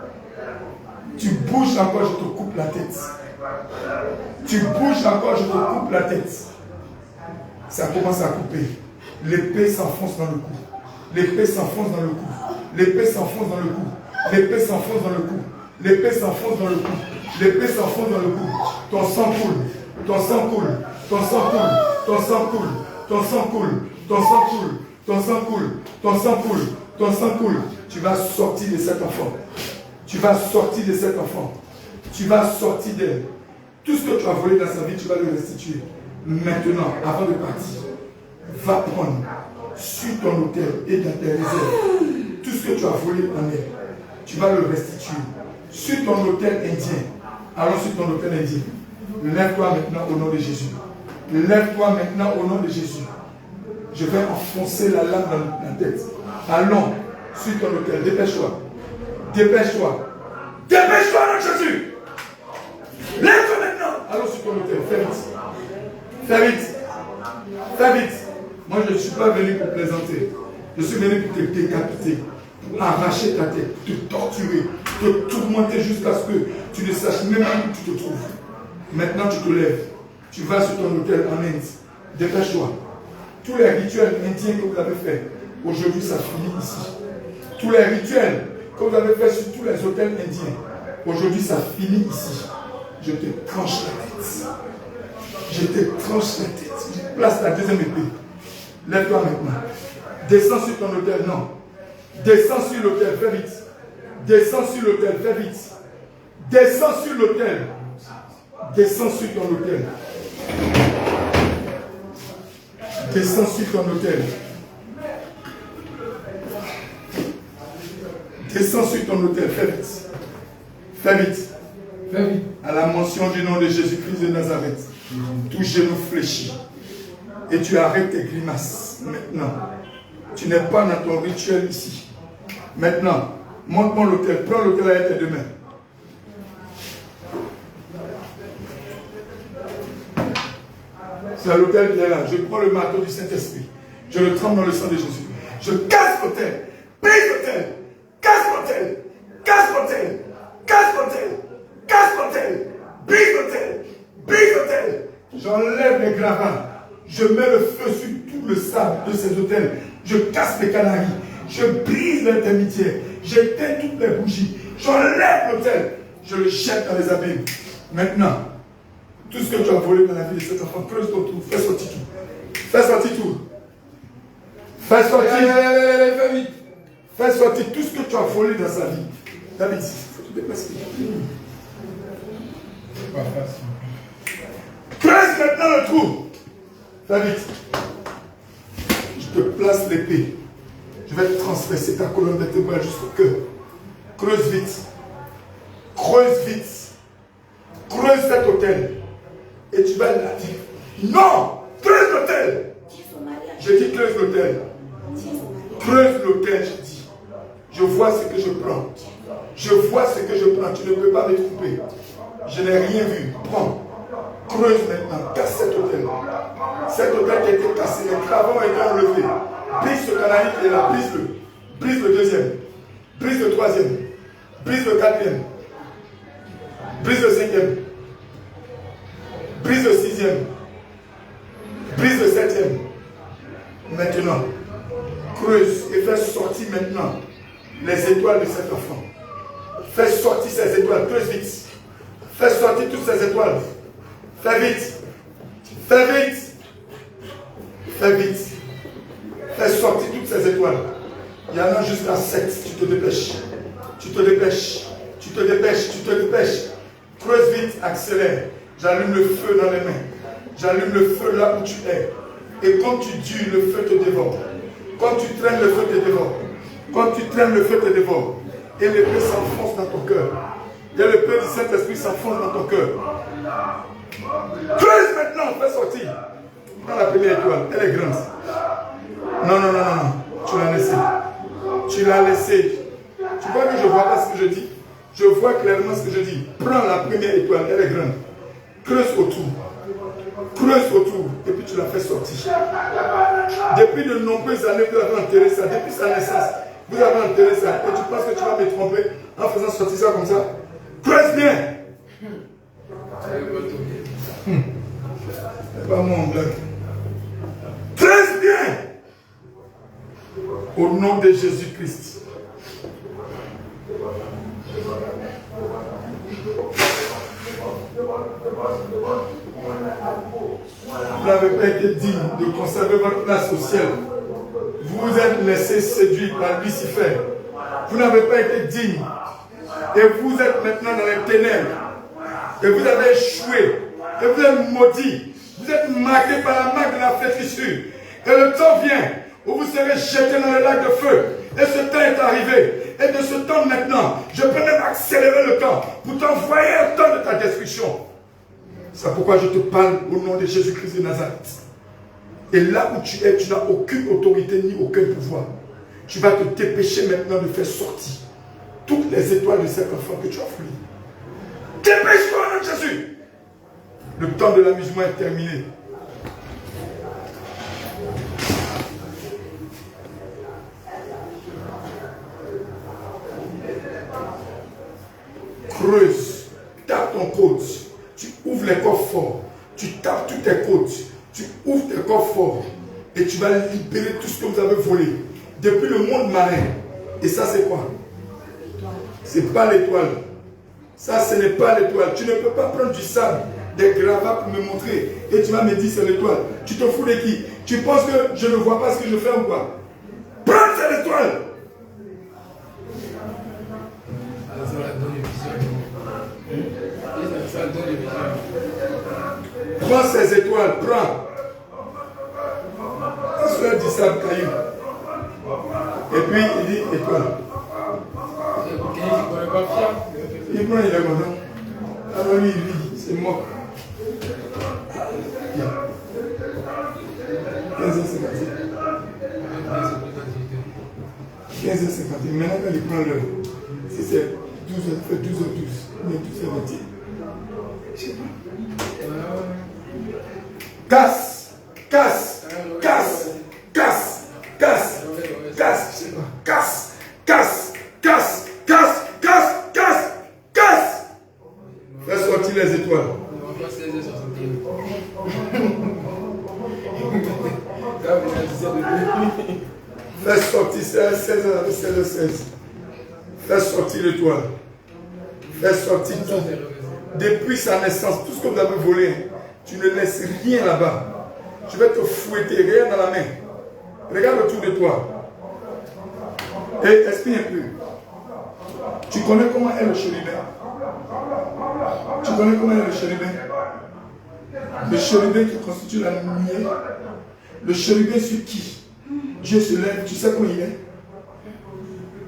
Tu bouges encore, je te coupe la tête. Tu bouges encore, je te coupe la tête. Ça commence à couper. L'épée s'enfonce dans le cou. L'épée s'enfonce dans le cou. L'épée s'enfonce dans le cou. L'épée s'enfonce dans le cou. L'épée s'enfonce dans le cou. L'épée s'enfonce dans le cou. Ton sang coule. Ton sang coule. Ton sang coule. Ton sang coule. Ton sang coule. Ton sang coule. Ton sang coule. Ton sang coule. Ton sang coule. Tu vas sortir de cet enfant. Tu vas sortir de cet enfant. Tu vas sortir d'elle. Tout ce que tu as volé dans sa vie, tu vas le restituer. Maintenant, avant de partir, va prendre sur ton hôtel et dans tes réserves tout ce que tu as volé en elle. Tu vas le restituer. Sur ton hôtel indien. Allons sur ton hôtel indien. Lève-toi maintenant au nom de Jésus. Lève-toi maintenant au nom de Jésus. Je vais enfoncer la lame dans la tête. Allons sur ton hôtel. Dépêche-toi. Dépêche-toi. Dépêche-toi, nom de Jésus. Lève-toi maintenant. Allons sur ton hôtel. Fais vite. Fais vite. Fais vite. Moi, je ne suis pas venu pour plaisanter. Je suis venu pour te décapiter, pour arracher ta tête, pour te torturer, te tourmenter jusqu'à ce que tu ne saches même pas où tu te trouves. Maintenant, tu te lèves. Tu vas sur ton hôtel en Inde. Dépêche-toi. Tous les rituels indiens que vous avez faits, aujourd'hui, ça finit ici. Tous les rituels que vous avez faits sur tous les hôtels indiens, aujourd'hui, ça finit ici. Je te tranche la tête. Je te tranche la tête. Place la deuxième épée. Lève-toi maintenant. Descends sur ton hôtel, non. Descends sur l'hôtel, fais vite. Descends sur l'hôtel, fais vite. Descends sur l'hôtel. Descends sur ton hôtel. Descends sur ton hôtel. Descends sur ton hôtel, fais vite. Fais vite. Fais vite. À la mention du nom de Jésus-Christ de Nazareth, tout genou fléchit. Et tu arrêtes tes grimaces maintenant. Tu n'es pas dans ton rituel ici. Maintenant, monte-moi l'hôtel. Prends l'hôtel avec tes deux mains. C'est l'hôtel qui est là. Je prends le marteau du Saint-Esprit. Je le trempe dans le sang de Jésus. Je casse l'hôtel. Brise l'hôtel. Casse l'hôtel. Casse l'hôtel. Casse l'hôtel. Casse l'hôtel. Brise l'hôtel. Brise l'hôtel. J'enlève les gravats. Je mets le feu sur tout le sable de ces hôtels. Je casse les canaries. Je brise l'intermédiaire. J'éteins toutes les bougies. J'enlève l'hôtel. Je le jette dans les abîmes. Maintenant, tout ce que tu as volé dans la vie de cet enfant, creuse ton trou. Fais sortir tout. Fais sortir tout. Fais sortir. Fais vite. Fais sortir tout ce que tu as volé dans sa vie. David, il faut te déplacer. Creuse maintenant le trou. Fais vite. Je te place l'épée. Je vais te transpercer ta colonne vertébrale jusqu'au cœur. Creuse vite. Creuse vite. Creuse cet hôtel. Et tu vas la dire. Non! Creuse l'hôtel! Je dis creuse l'hôtel. Creuse l'hôtel, je dis. Je vois ce que je prends. Je vois ce que je prends. Tu ne peux pas me tromper. Je n'ai rien vu. Prends. Creuse maintenant. Casse cet hôtel. Cet hôtel qui a été cassé. Les cravats ont été enlevés. Brise ce canal qui est là. Brise-le. Brise le deuxième. Brise le troisième. Brise le quatrième. Brise le cinquième. Brise le sixième. Brise le septième. Maintenant, creuse et fais sortir maintenant les étoiles de cet enfant. Fais sortir ces étoiles. Creuse vite. Fais sortir toutes ces étoiles. Fais vite. Fais vite. Fais vite. Fais sortir toutes ces étoiles. Il y en a jusqu'à 7. Tu te dépêches. Tu te dépêches. Tu te dépêches. Tu te dépêches. Creuse vite. Accélère. J'allume le feu dans les mains. J'allume le feu là où tu es. Et quand tu dures, le feu te dévore. Quand tu traînes, le feu te dévore. Quand tu traînes, le feu te dévore. Et l'épée s'enfonce dans ton cœur. Et l'épée du Saint-Esprit s'enfonce dans ton cœur. Creuse maintenant, fais sortir. Prends la première étoile, elle est grande. Non, non, non, non, non. Tu l'as laissé. Tu l'as laissé. Tu vois que je ne vois pas ce que je dis? Je vois clairement ce que je dis. Prends la première étoile, elle est grande. Creuse autour. Creuse autour. Et puis tu la fais sortir. Depuis de nombreuses années, vous avez enterré ça. Depuis sa naissance, vous avez enterré ça. Et tu penses que tu vas me tromper en faisant sortir ça comme ça? Creuse bien. C'est pas mon blague. Creuse bien. Au nom de Jésus-Christ. Vous n'avez pas été digne de conserver votre place au ciel. Vous vous êtes laissé séduire par Lucifer. Vous n'avez pas été digne. Et vous êtes maintenant dans les ténèbres. Et vous avez échoué. Et vous êtes maudit. Vous êtes marqué par la marque de la flétrissure. Et le temps vient où vous serez jeté dans le lac de feu. Et ce temps est arrivé. Et de ce temps maintenant, je peux même accélérer le temps pour t'envoyer un temps de ta destruction. C'est pourquoi je te parle au nom de Jésus-Christ de Nazareth. Et là où tu es, tu n'as aucune autorité ni aucun pouvoir. Tu vas te dépêcher maintenant de faire sortir toutes les étoiles de cet enfant que tu as foulé. Dépêche-toi au nom de Jésus. Le temps de l'amusement est terminé. Creuse, tape ton côte, tu ouvres les coffres forts, tu tapes tous tes côtes, tu ouvres tes coffres forts et tu vas libérer tout ce que vous avez volé depuis le monde marin. Et ça c'est quoi? C'est pas l'étoile. Ça ce n'est pas l'étoile. Tu ne peux pas prendre du sable, des gravats pour me montrer et tu vas me dire c'est l'étoile. Tu te fous de qui? Tu penses que je ne vois pas ce que je fais ou quoi? Prends cette étoile. Prends ces étoiles, prends. Cela dit ça, caillou. Et puis il dit étoile. Il prend, il est content. Alors lui, il dit, c'est mort. 15h50. 15h50. Maintenant, quand il prend l'heure, si c'est 12h, fait 12h12, mais 12h20. Je sais pas. Casse, casse, casse, casse, casse, casse, je sais pas. Casse, casse, casse, casse, casse, casse, casse. Fais sortir les étoiles. Fais sortir 16h16. Fais sortir l'étoile. Fais sortir tout. Depuis sa naissance, tout ce que vous avez volé, tu ne laisses rien là-bas. Je vais te fouetter, rien dans la main. Regarde autour de toi. Et respire un peu. Tu connais comment est le chérubin? Tu connais comment est le chérubin? Le chérubin qui constitue la nuée. Le chérubin sur qui Dieu se lève, tu sais comment il est?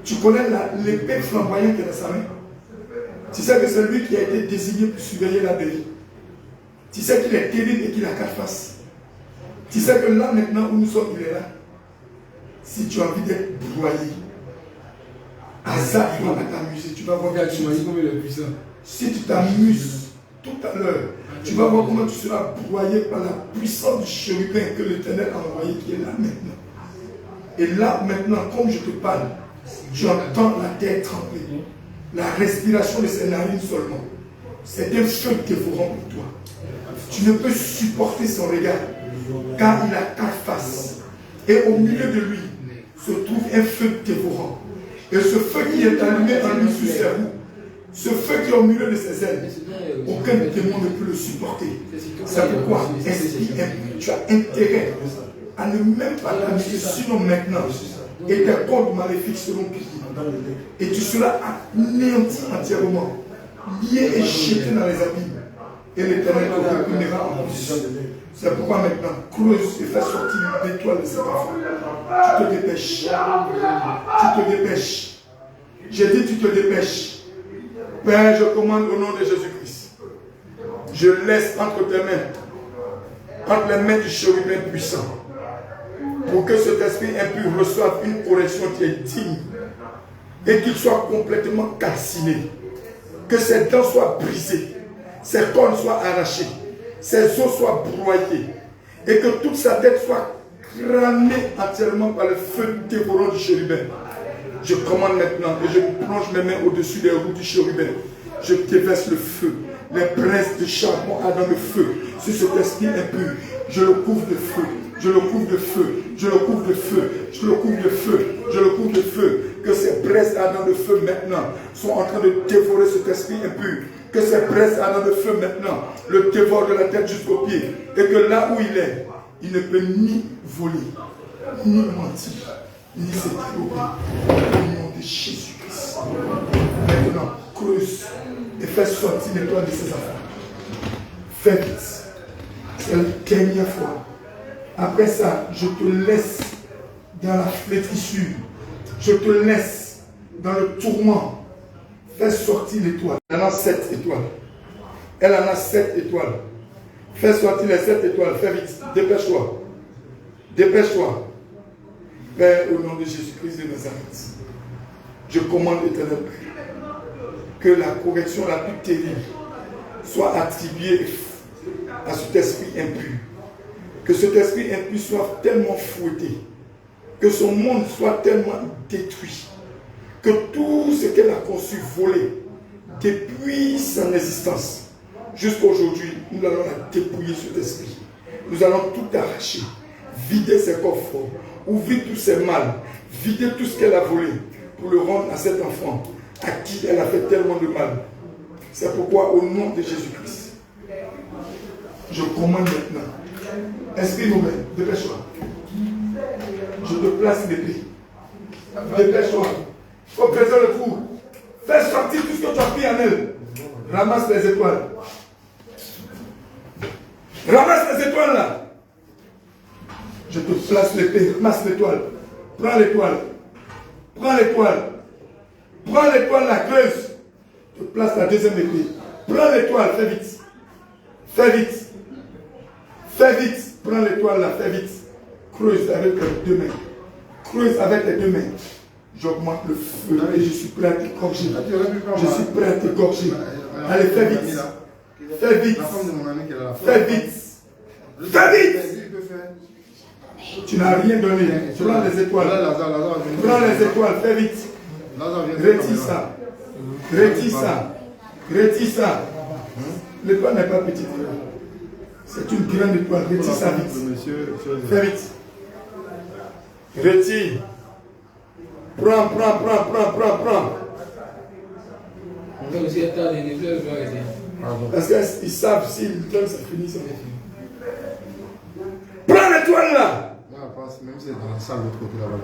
Tu connais l'épée flamboyante qui est dans sa main? Tu sais que c'est lui qui a été désigné pour surveiller la pays. Tu sais qu'il est terrible et qu'il a quatre faces. Tu sais que là maintenant où nous sommes, il est là. Si tu as envie d'être broyé, à ça, il va t'amuser. Tu vas voir comment il est puissant. Si tu t'amuses tout à l'heure, tu vas voir comment tu seras broyé par la puissance du chérubin que l'Éternel a envoyé qui est là maintenant. Et là maintenant, comme je te parle, tu entends la terre trembler. La respiration de ses narines seulement. C'est un feu dévorant pour toi. Tu ne peux supporter son regard, car il a quatre faces. Et au milieu de lui se trouve un feu dévorant. Et ce feu qui est allumé en lui sur ses roues, ce feu qui est au milieu de ses ailes, aucun démon ne peut le supporter. C'est pourquoi, esprit, tu as intérêt à ne même pas t'amuser, sinon maintenant, et tes cordes maléfiques seront pliés. Et tu seras anéanti entièrement, lié et jeté dans les abîmes. Et l'Éternel te réprimera en plus. C'est pourquoi maintenant, creuse et fais sortir l'étoile de cet enfant. Tu te dépêches. Tu te dépêches. J'ai dit tu te dépêches. Père, je commande au nom de Jésus-Christ. Je laisse entre tes mains, entre les mains du chérubin puissant, pour que cet esprit impur reçoive une correction qui est digne et qu'il soit complètement calciné. Que ses dents soient brisées, ses cornes soient arrachées, ses os soient broyés et que toute sa tête soit cramée entièrement par le feu dévorant du chérubin. Je commande maintenant et je plonge mes mains au-dessus des roues du chérubin. Je déverse le feu. Les braises de charbon dans le feu. Sur cet esprit impur. Je le couvre de feu. Je le couvre de feu. Je le couvre de feu. Je le couvre de feu. Je le couvre de feu. Que ces braises dans le feu maintenant sont en train de dévorer cet esprit impur. Que ces braises dans le feu maintenant le dévorent de la tête jusqu'aux pieds. Et que là où il ne peut ni voler, ni mentir, ni s'étrioler. Au nom de Jésus-Christ. Maintenant, creuse et fais sortir l'étoile de ses enfants. Fais vite. C'est la dernière fois. Après ça, je te laisse dans la flétrissure. Je te laisse dans le tourment. Fais sortir l'étoile. Elle en a 7 étoiles. Elle en a 7 étoiles. Fais sortir les 7 étoiles. Fais vite. Dépêche-toi. Dépêche-toi. Père, au nom de Jésus-Christ de Nazareth, je commande l'Éternel Père que la correction la plus terrible soit attribuée à cet esprit impur. Que cet esprit impur soit tellement fouetté, que son monde soit tellement détruit, que tout ce qu'elle a conçu volé depuis son existence jusqu'à aujourd'hui, nous allons la dépouiller cet esprit. Nous allons tout arracher, vider ses coffres, ouvrir tous ses mal, vider tout ce qu'elle a volé pour le rendre à cet enfant à qui elle a fait tellement de mal. C'est pourquoi au nom de Jésus-Christ, je commande maintenant. Esprit mauvais, dépêche-toi. Je te place l'épée. Dépêche-toi. Faut presser le trou. Fais sortir tout ce que tu as pris en elle. Ramasse les étoiles. Ramasse les étoiles là. Je te place l'épée. Ramasse l'étoile. Prends l'étoile. Prends l'étoile. Prends l'étoile là, creuse. Je te place la deuxième épée. Prends l'étoile, fais vite. Fais vite. Fais vite. Prends l'étoile là, fais vite. Creuse avec les deux mains. Creuse avec les deux mains. J'augmente le feu et je suis prêt à t'égorger. Je suis prêt à t'égorger. Allez, fais vite. Fais vite. Fais vite. Fais vite. Tu n'as rien donné. Prends les étoiles. Prends les étoiles, fais vite. Retire ça. Retire ça. Retire ça. L'étoile n'est pas petite. C'est une grande étoile. Retire ça vite. Fais vite. Retire. Prends. Parce qu'ils savent si le temps ça finit, ça va finir. Prends l'étoile là. Même si c'est dans la salle de l'autre côté là-bas.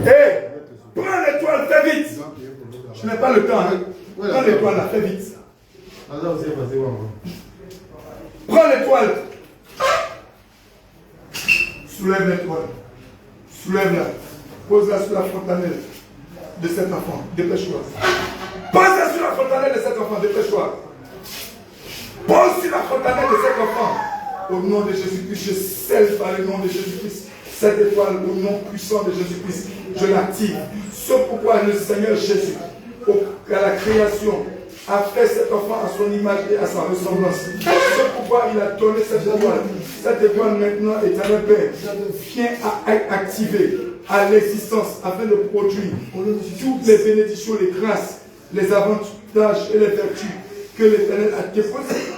Hé, prends l'étoile, fais vite. Je n'ai pas le temps. Hein. Prends l'étoile là, fais vite. Prends l'étoile. Soulève l'étoile. Soulève-la. Pose-la sur la fontanelle de cet enfant. Dépêche-toi. Pose-la sur la fontanelle de cet enfant. Dépêche-toi. Pose sur la fontanelle de cet enfant. Au nom de Jésus-Christ, je scelle par le nom de Jésus-Christ cette étoile au nom puissant de Jésus-Christ. Je l'active. Ce pourquoi le Seigneur Jésus, à la création, a fait cet enfant à son image et à sa ressemblance. C'est pourquoi il a donné cette étoile. Cette étoile maintenant est un Père. Vient à activer à l'existence afin de produire toutes les bénédictions, les grâces, les avantages et les vertus que l'Éternel a déposées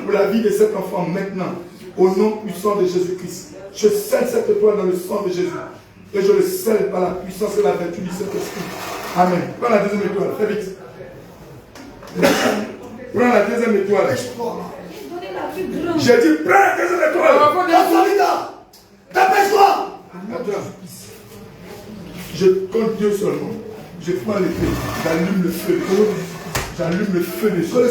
pour la vie de cet enfant maintenant. Au nom puissant de Jésus-Christ. Je scelle cette étoile dans le sang de Jésus. Et je le scelle par la puissance et la vertu du Saint-Esprit. Amen. Prends la deuxième étoile. Fais vite. Prends la deuxième étoile. J'ai dit prends la deuxième étoile. Dépêche-toi. Attends. Je compte Dieu seulement. Je prends l'épée. J'allume le feu. J'allume le feu de Dieu.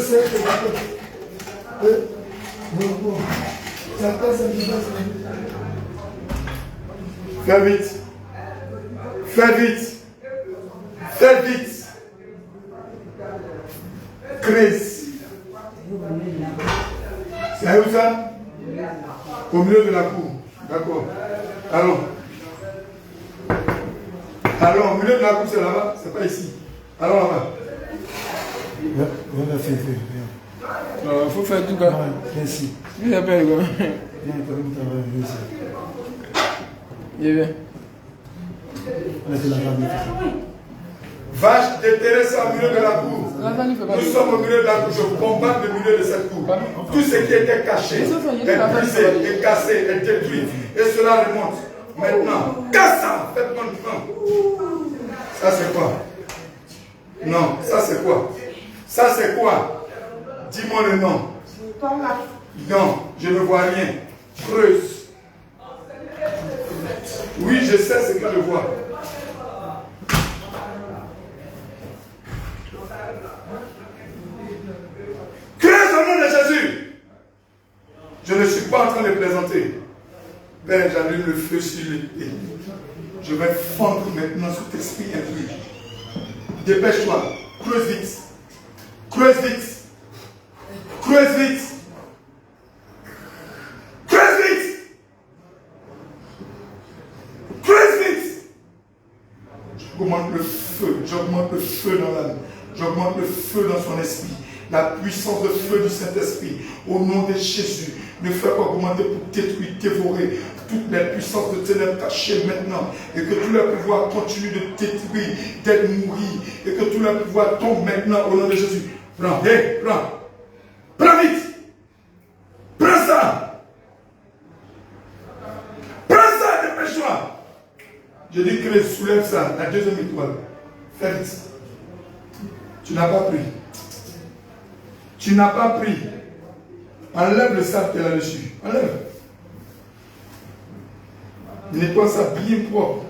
Fais vite. Fais vite. Fais vite. Chris. C'est où ça? Au milieu de la cour. D'accord. Allons. Allons, au milieu de la cour, c'est là-bas. C'est pas ici. Allons là-bas. Il faut faire tout cas. Merci. Il s'appelle quoi? Il est bien. Vache déterrée au milieu de la cour. Nous sommes au milieu de la cour. Je combats le milieu de cette cour. Tout ce qui était caché est brisé, est cassé, est détruit. Et cela remonte. Maintenant, casse ça. Faites-moi le plan. Ça c'est quoi? Non, ça c'est quoi? Ça c'est quoi? Dis-moi le nom. Non, je ne vois rien. Creuse. Oui, je sais ce que je vois. Creuse au nom de Jésus. Je ne suis pas en train de plaisanter. Père, j'allume le feu sur l'épée. Je vais fondre maintenant sur cet esprit impur. Dépêche-toi. Creuse vite. Creuse vite. Creuse vite. Creuse vite. Creuse vite. J'augmente le feu. J'augmente le feu dans l'âme. J'augmente le feu dans son esprit. La puissance de feu du Saint-Esprit. Au nom de Jésus. Ne fais pas augmenter pour détruire, dévorer toutes les puissances de ténèbres cachées maintenant. Et que tout le pouvoir continue de détruire, d'être mourir. Et que tout le pouvoir tombe maintenant au nom de Jésus. Prends, prends. Prends vite. Prends ça. Prends ça, dépêche-toi. Je dis que soulève ça, la deuxième étoile. Fais vite. Tu n'as pas pris. Tu n'as pas pris. Enlève le sable qui est là-dessus. Enlève. Nettoie ça bien propre.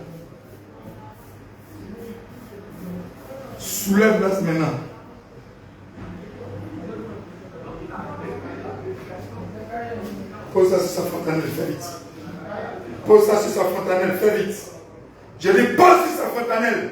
Soulève-la maintenant. Pose ça sur sa fontanelle, fais vite. Pose ça sur sa fontanelle, fais vite. Je dis pose sur sa fontanelle.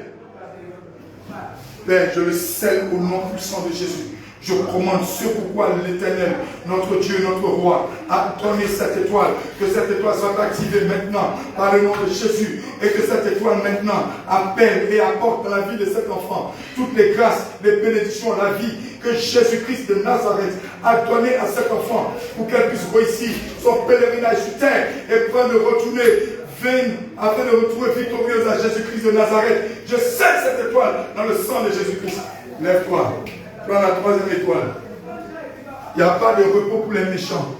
Père, je le scelle au nom puissant de Jésus. Je commande ce pourquoi l'Éternel, notre Dieu, notre Roi, a donné cette étoile. Que cette étoile soit activée maintenant par le nom de Jésus. Et que cette étoile maintenant appelle et apporte dans la vie de cet enfant toutes les grâces, les bénédictions, la vie que Jésus-Christ de Nazareth a donné à cet enfant pour qu'elle puisse réussir son pèlerinage sur terre et prendre de retourner afin de retrouver victorieuse à Jésus-Christ de Nazareth. Je scelle cette étoile dans le sang de Jésus-Christ. Lève-toi. Prends la troisième étoile. Il n'y a pas de repos pour les méchants.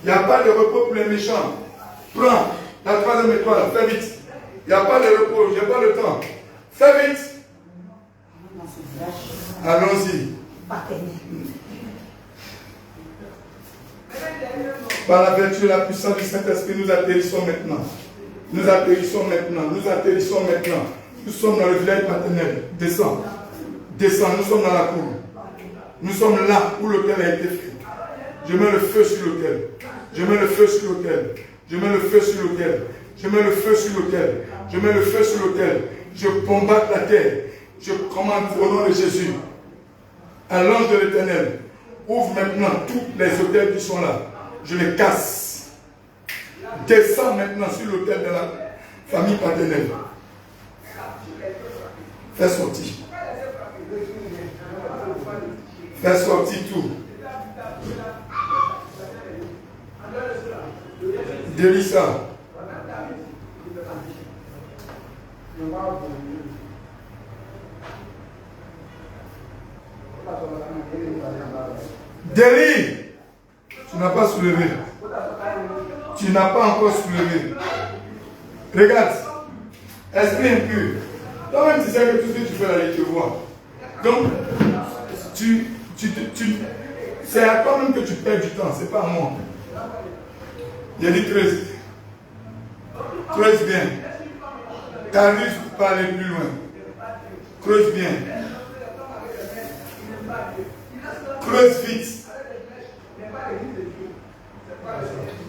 Il n'y a pas de repos pour les méchants. Prends la troisième étoile. Fais vite. Il n'y a pas de repos. Il n'y a pas de temps. Fais vite. Allons-y. Par la vertu et la puissance du Saint-Esprit, nous atterrissons maintenant. Nous atterrissons maintenant. Nous atterrissons maintenant. Nous sommes dans le village paternel. Descends. Descends, nous sommes dans la cour. Nous sommes là où l'autel a été fait. Je mets le feu sur l'autel. Je mets le feu sur l'autel. Je mets le feu sur l'autel. Je mets le feu sur l'autel. Je mets le feu sur l'autel. Je combats la terre. Je commande au nom de Jésus. À l'ange de l'Éternel, ouvre maintenant tous les autels qui sont là. Je les casse. Descends maintenant sur l'autel de la famille paternelle. Fais sortir. Fais sortir tout. Délie ça. Délie. Tu n'as pas soulevé. Tu n'as pas encore soulevé. Regarde. Esprit impur. Toi-même, tu sais que tout ce que tu fais là, il te voit. Donc, c'est à toi-même que tu perds du temps, c'est pas à moi. Il a dit creuse. Creuse bien. T'arrives pour aller plus loin. Creuse bien. Creuse vite.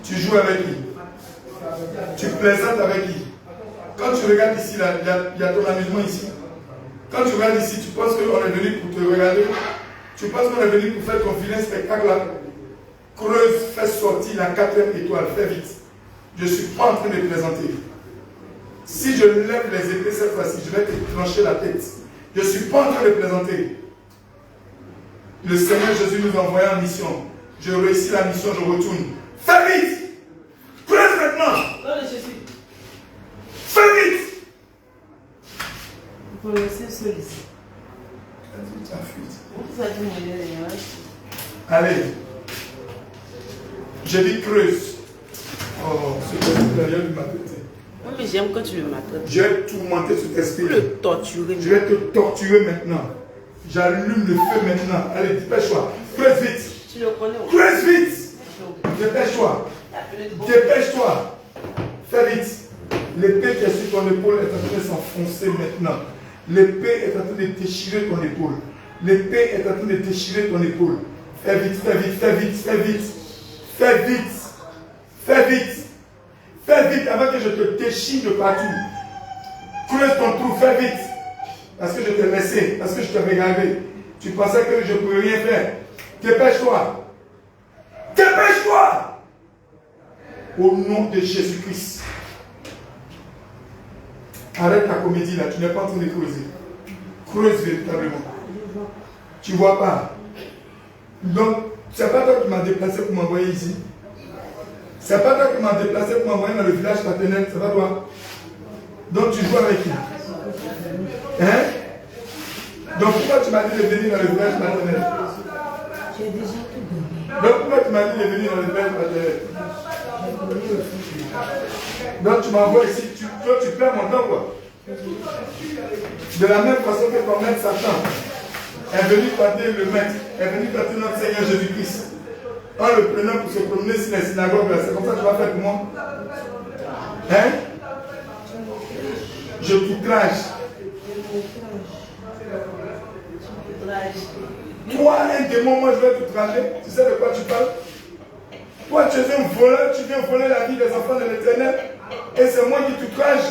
Tu joues avec qui? Tu plaisantes avec qui? Quand tu regardes ici, il y a ton amusement ici. Quand tu regardes ici, tu penses qu'on est venu pour te regarder. Tu penses qu'on est venu pour faire ton vilain spectacle là. Creuse, fais sortir la quatrième étoile, fais vite. Je ne suis pas en train de plaisanter. Si je lève les épées cette fois-ci, je vais te trancher la tête. Je ne suis pas en train de plaisanter. Le Seigneur Jésus nous envoie en mission. Je réussis la mission, je retourne. Fais vite! Creuse maintenant! Fais vite! Pour laisser Allez. Je dis creuse. Oh, ce que derrière ma tête. Oui, mais j'aime quand tu le maltraites. Je vais tourmenter cet esprit. Le torturer. Je vais te torturer maintenant. J'allume le feu maintenant. Allez, dépêche-toi. Creuse vite. Tu le connais. Creuse vite. Dépêche-toi. Dépêche-toi. Fais vite. L'épée qui est sur ton épaule est en train de s'enfoncer maintenant. L'épée est en train de déchirer ton épaule. L'épée est en train de déchirer ton épaule. Fais vite, fais vite, fais vite, fais vite. Fais vite. Fais vite. Fais vite avant que je te déchire de partout. Creuse ton trou, fais vite. Parce que je t'ai laissé, parce que je t'ai regardé. Tu pensais que je ne pouvais rien faire. Dépêche-toi. Dépêche-toi. Au nom de Jésus-Christ. Arrête ta comédie là, tu n'es pas en train de creuser. Creuse véritablement. Tu ne vois pas. Donc, c'est pas toi qui m'as déplacé pour m'envoyer ici. C'est pas toi qui m'as déplacé pour m'envoyer dans le village paternel, c'est pas toi. Donc tu joues avec qui? Hein? Donc pourquoi tu m'as dit de venir dans le village paternel? J'ai déjà tout donné. Donc pourquoi tu m'as dit de venir dans le village paternel? Donc tu m'envoies ici, tu perds mon temps quoi. De la même façon que ton maître Satan est venu tenter le maître, est venu tenter notre Seigneur Jésus-Christ. En le prenant pour se promener sur les synagogues, c'est comme ça que tu vas faire pour moi. Hein? Je t'outrage. Toi, un démon, moi je vais t'outrager. Tu sais de quoi tu parles? Toi, tu es un voleur, tu viens voler la vie des enfants de l'Éternel. Et c'est moi qui t'outrage.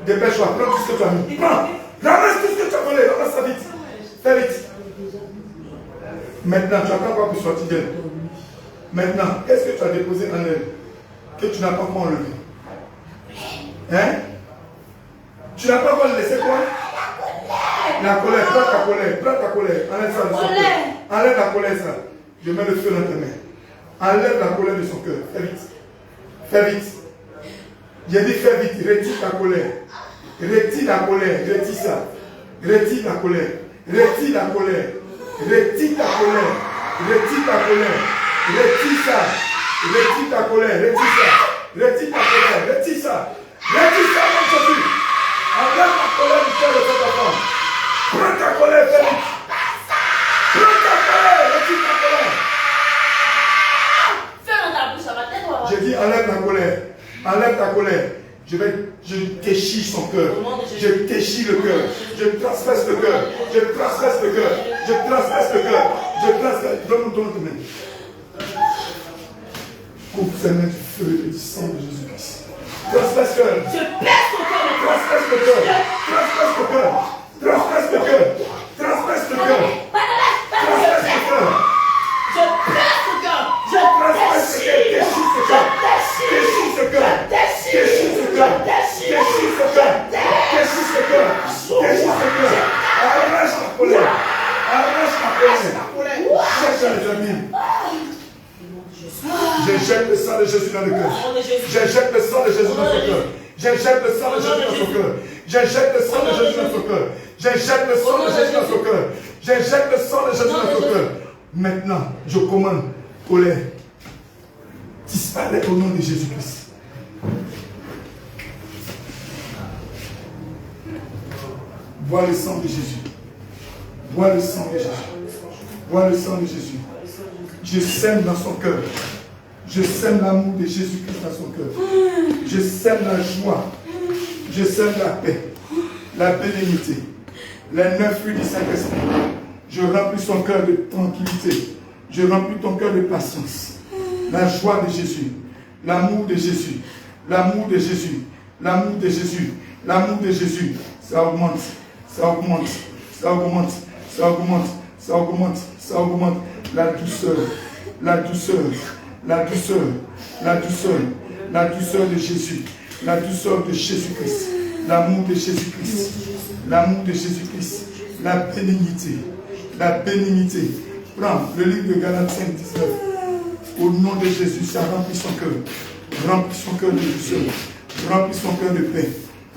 Dépêche-toi, prends tout ce que tu as mis. Prends! Ramasse tout ce que tu as volé, ramasse ça vite. Fais vite. Maintenant, tu attends quoi pour sortir d'elle? Maintenant, qu'est-ce que tu as déposé en elle que tu n'as pas encore enlevé? Hein? Tu n'as pas encore laissé quoi? La colère, prends ta colère, prends ta colère. Enlève ça de son cœur. Enlève la colère, ça. Je mets le feu dans tes mains. Enlève la colère de son cœur. Fais vite. Fais vite. J'ai dit fais vite, retire ta colère. Retire la colère, retire ça. Retire la colère. Retire la colère. Retire ta colère. Retire ta colère. Retire ça. Retire ta colère. Retire ça. Retire ta colère. Retire ça. Retire ça, mon Jésus. Enlève la colère du cœur de cette enfant. Prends ta colère, fais vite. Prends ta colère. Retire ta colère. Fais dans ta bouche, ça va t'être. J'ai dit enlève ta colère. Enlève ta colère. Je déchire son cœur. Je déchire le cœur. Je transperce le cœur. Je transperce le cœur. Je transperce le cœur. Je transperce. Donne-moi tes mains. Coupe ses mains du feu et du sang de Jésus-Christ. Transperce le cœur. Je perce ton cœur. Transperce le cœur. Transperce le cœur. Transperce le cœur. Transperce le cœur. Transperce le cœur. Je perce ton cœur. Je Transperce le cœur. Déchire ce cœur. Déchire ce cœur. Déchire ce cœur. Déchire ce cœur. Déchire ce cœur. Déchire ce cœur. Arrache la colère. Arrache la colère. Cherche les amis. Je jette le sang de Jésus dans le cœur. Je jette le sang de Jésus dans son cœur. Je jette le sang de Jésus dans son cœur. Je jette le sang de Jésus dans son cœur. Je jette le sang de Jésus dans son cœur. Je jette le sang de Jésus dans son cœur. Maintenant, je commande, colère, disparaît au nom de Jésus-Christ. Bois le sang de Jésus. Bois le sang de Jésus. Bois le sang de Jésus. Je sème dans son cœur. Je sème l'amour de Jésus-Christ dans son cœur. Je sème la joie. Je sème la paix. La bénédiction. Les 9 fruits du Saint-Esprit. Je remplis son cœur de tranquillité. Je remplis ton cœur de patience. La joie de Jésus. L'amour de Jésus. L'amour de Jésus. L'amour de Jésus. L'amour de Jésus. Ça augmente. Ça augmente. Ça augmente. Ça augmente. Ça augmente. Ça augmente. La douceur. La douceur. La douceur. La douceur. La douceur de Jésus. La douceur de Jésus-Christ. L'amour de Jésus-Christ. L'amour de Jésus-Christ. La bénignité. La bénignité. Prends le livre de Galates 5, 19. Au nom de Jésus, ça remplit son cœur. Remplit son cœur de douceur. Remplit son cœur de paix.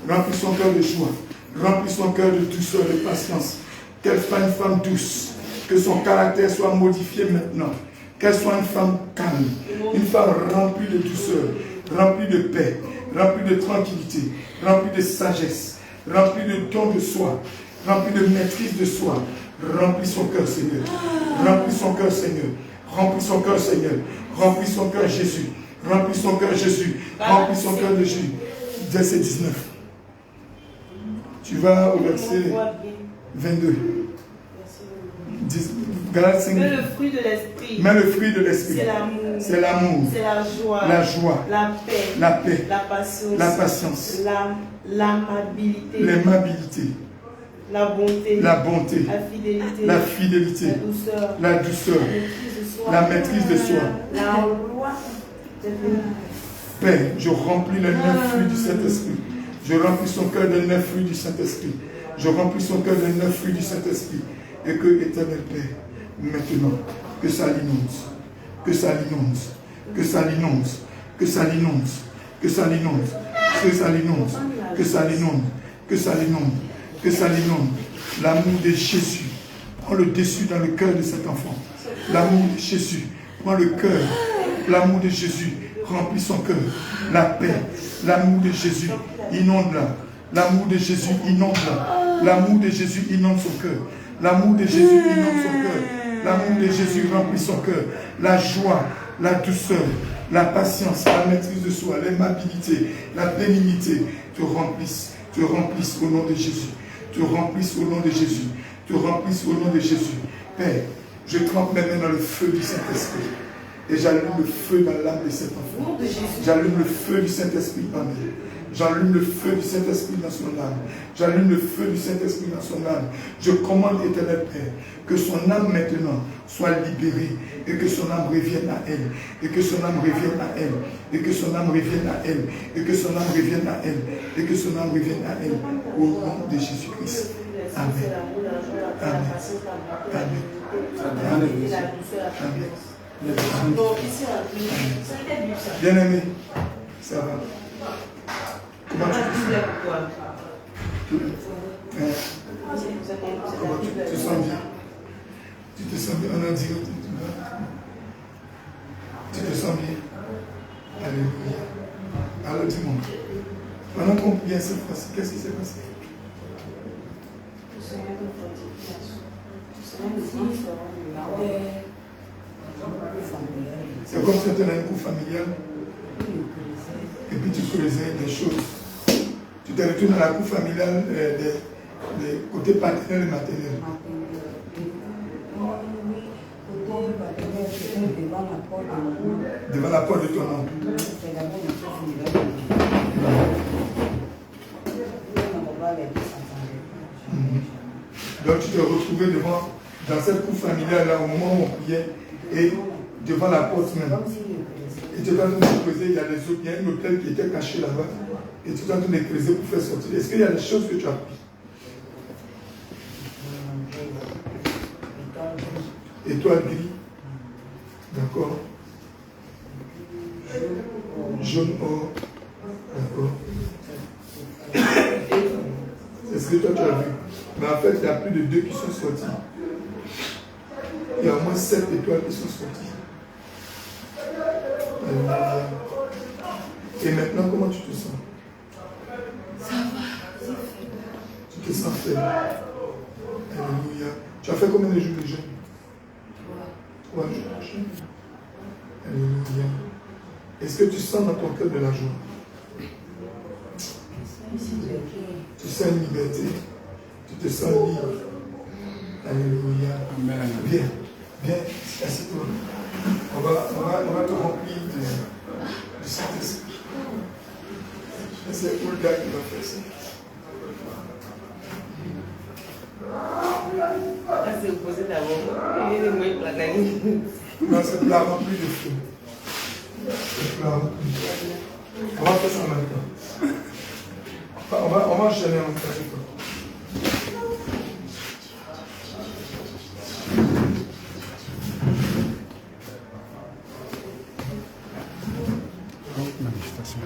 Remplit son cœur de joie. Remplis son cœur de douceur, de patience. Qu'elle soit une femme douce. Que son caractère soit modifié maintenant. Qu'elle soit une femme calme. Une femme remplie de douceur, remplie de paix, remplie de tranquillité, remplie de sagesse, remplie de don de soi, remplie de maîtrise de soi. Remplis son cœur, Seigneur. Remplis son cœur, Seigneur. Remplis son cœur, Seigneur. Remplis son cœur, Jésus. Remplis son cœur, Jésus. Remplis son cœur de Jésus. Verset 19. Tu vas au verset 22. Galates 5. Mais le fruit de l'esprit. Mais le fruit de l'esprit. C'est l'amour. C'est l'amour. C'est la joie. La joie. La paix. La paix. La patience. La patience. L'amabilité. L'aimabilité. La bonté. La bonté. La fidélité. La fidélité. La douceur. La douceur. La maîtrise de soi. La loi. Père, je remplis les 9 fruits du Saint-Esprit. Je remplis son cœur des 9 fruits du Saint-Esprit. Je remplis son cœur des 9 fruits du Saint-Esprit. Et que, éternel Père, maintenant, que ça l'inonde. Que ça l'inonde. Que ça l'inonde. Que ça l'inonde. Que ça l'inonde. Que ça l'inonde. Que ça l'inonde. Que ça l'inonde. Que ça l'inonde. L'amour de Jésus prend le dessus dans le cœur de cet enfant. L'amour de Jésus prend le cœur. L'amour de Jésus remplit son cœur. La paix. L'amour de Jésus inonde-la. L'amour de Jésus inonde-la. L'amour de Jésus inonde son cœur. L'amour de Jésus inonde son cœur. L'amour de Jésus remplit son cœur. La joie, la douceur, la patience, la maîtrise de soi, l'aimabilité, la bénignité te remplissent au nom de Jésus. Te remplissent au nom de Jésus. Te remplissent au nom de Jésus. Père, je trempe mes mains dans le feu du Saint-Esprit. Et j'allume le feu dans l'âme de cet enfant. J'allume le feu du Saint-Esprit en elle. J'allume le feu du Saint-Esprit dans son âme. J'allume le feu du Saint-Esprit dans son âme. Je commande, éternel Père, que son âme maintenant soit libérée et que son âme revienne à elle. Et que son âme revienne à elle. Et que son âme revienne à elle. Et que son âme revienne à elle. Et que son âme revienne à elle. Au nom de Jésus-Christ. Amen. Amen. Amen. Amen. Bien aimé, ça va. Comment tu te sens bien? Tu te sens bien? On a dit. Tu te sens bien? Alléluia. Alors dis-moi. Pendant qu'on priait cette fois-ci, qu'est-ce qui s'est passé? C'est comme si tu étais dans un couple familial et puis tu creusais des choses. Tu te retournes dans la couple familiale des côtés paternel et maternel. Devant la porte de ton oncle. Donc tu te retrouvais dans cette coupe familiale-là au moment où on priait et devant la porte même. Et tu es en train de creuser, il y a un hôtel qui était caché là-bas. Et tu es en train de creuser pour faire sortir. Est-ce qu'il y a des choses que tu as pris? Étoile gris. D'accord. Jaune or. D'accord. C'est ce que toi tu as vu. Mais en fait, il y a plus de 2 qui sont sortis. Il y a au moins 7 étoiles qui sont sorties. Et maintenant, comment tu te sens? Ça va. Tu te sens faible. Alléluia. Tu as fait combien de jours de jeûne? 3 jours de jeûne. Alléluia. Est-ce que tu sens dans ton cœur de la joie? Tu sens une liberté. Tu te sens libre. Alléluia. Amen. Viens, viens, assieds-toi. On va te remplir du Saint-Esprit. C'est Hulda qui va faire ça. C'est opposé d'abord. Il est moins platanique. Non, c'est plat rempli de feu. C'est plat rempli de feu. On va faire ça en même temps. On va enchaîner en même temps. Manifestation.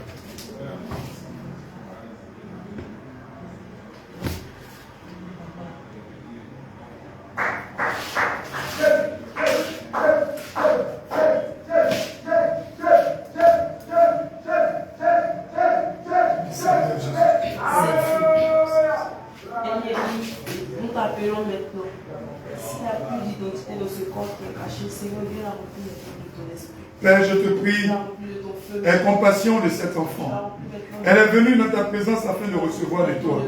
appelons maintenant. S'il n'y a plus d'identité de ce corps qui est caché, Seigneur, viens la remplir de ton esprit. Père, je te prie, aie compassion de cet enfant. Elle est venue dans ta présence afin de recevoir de toi.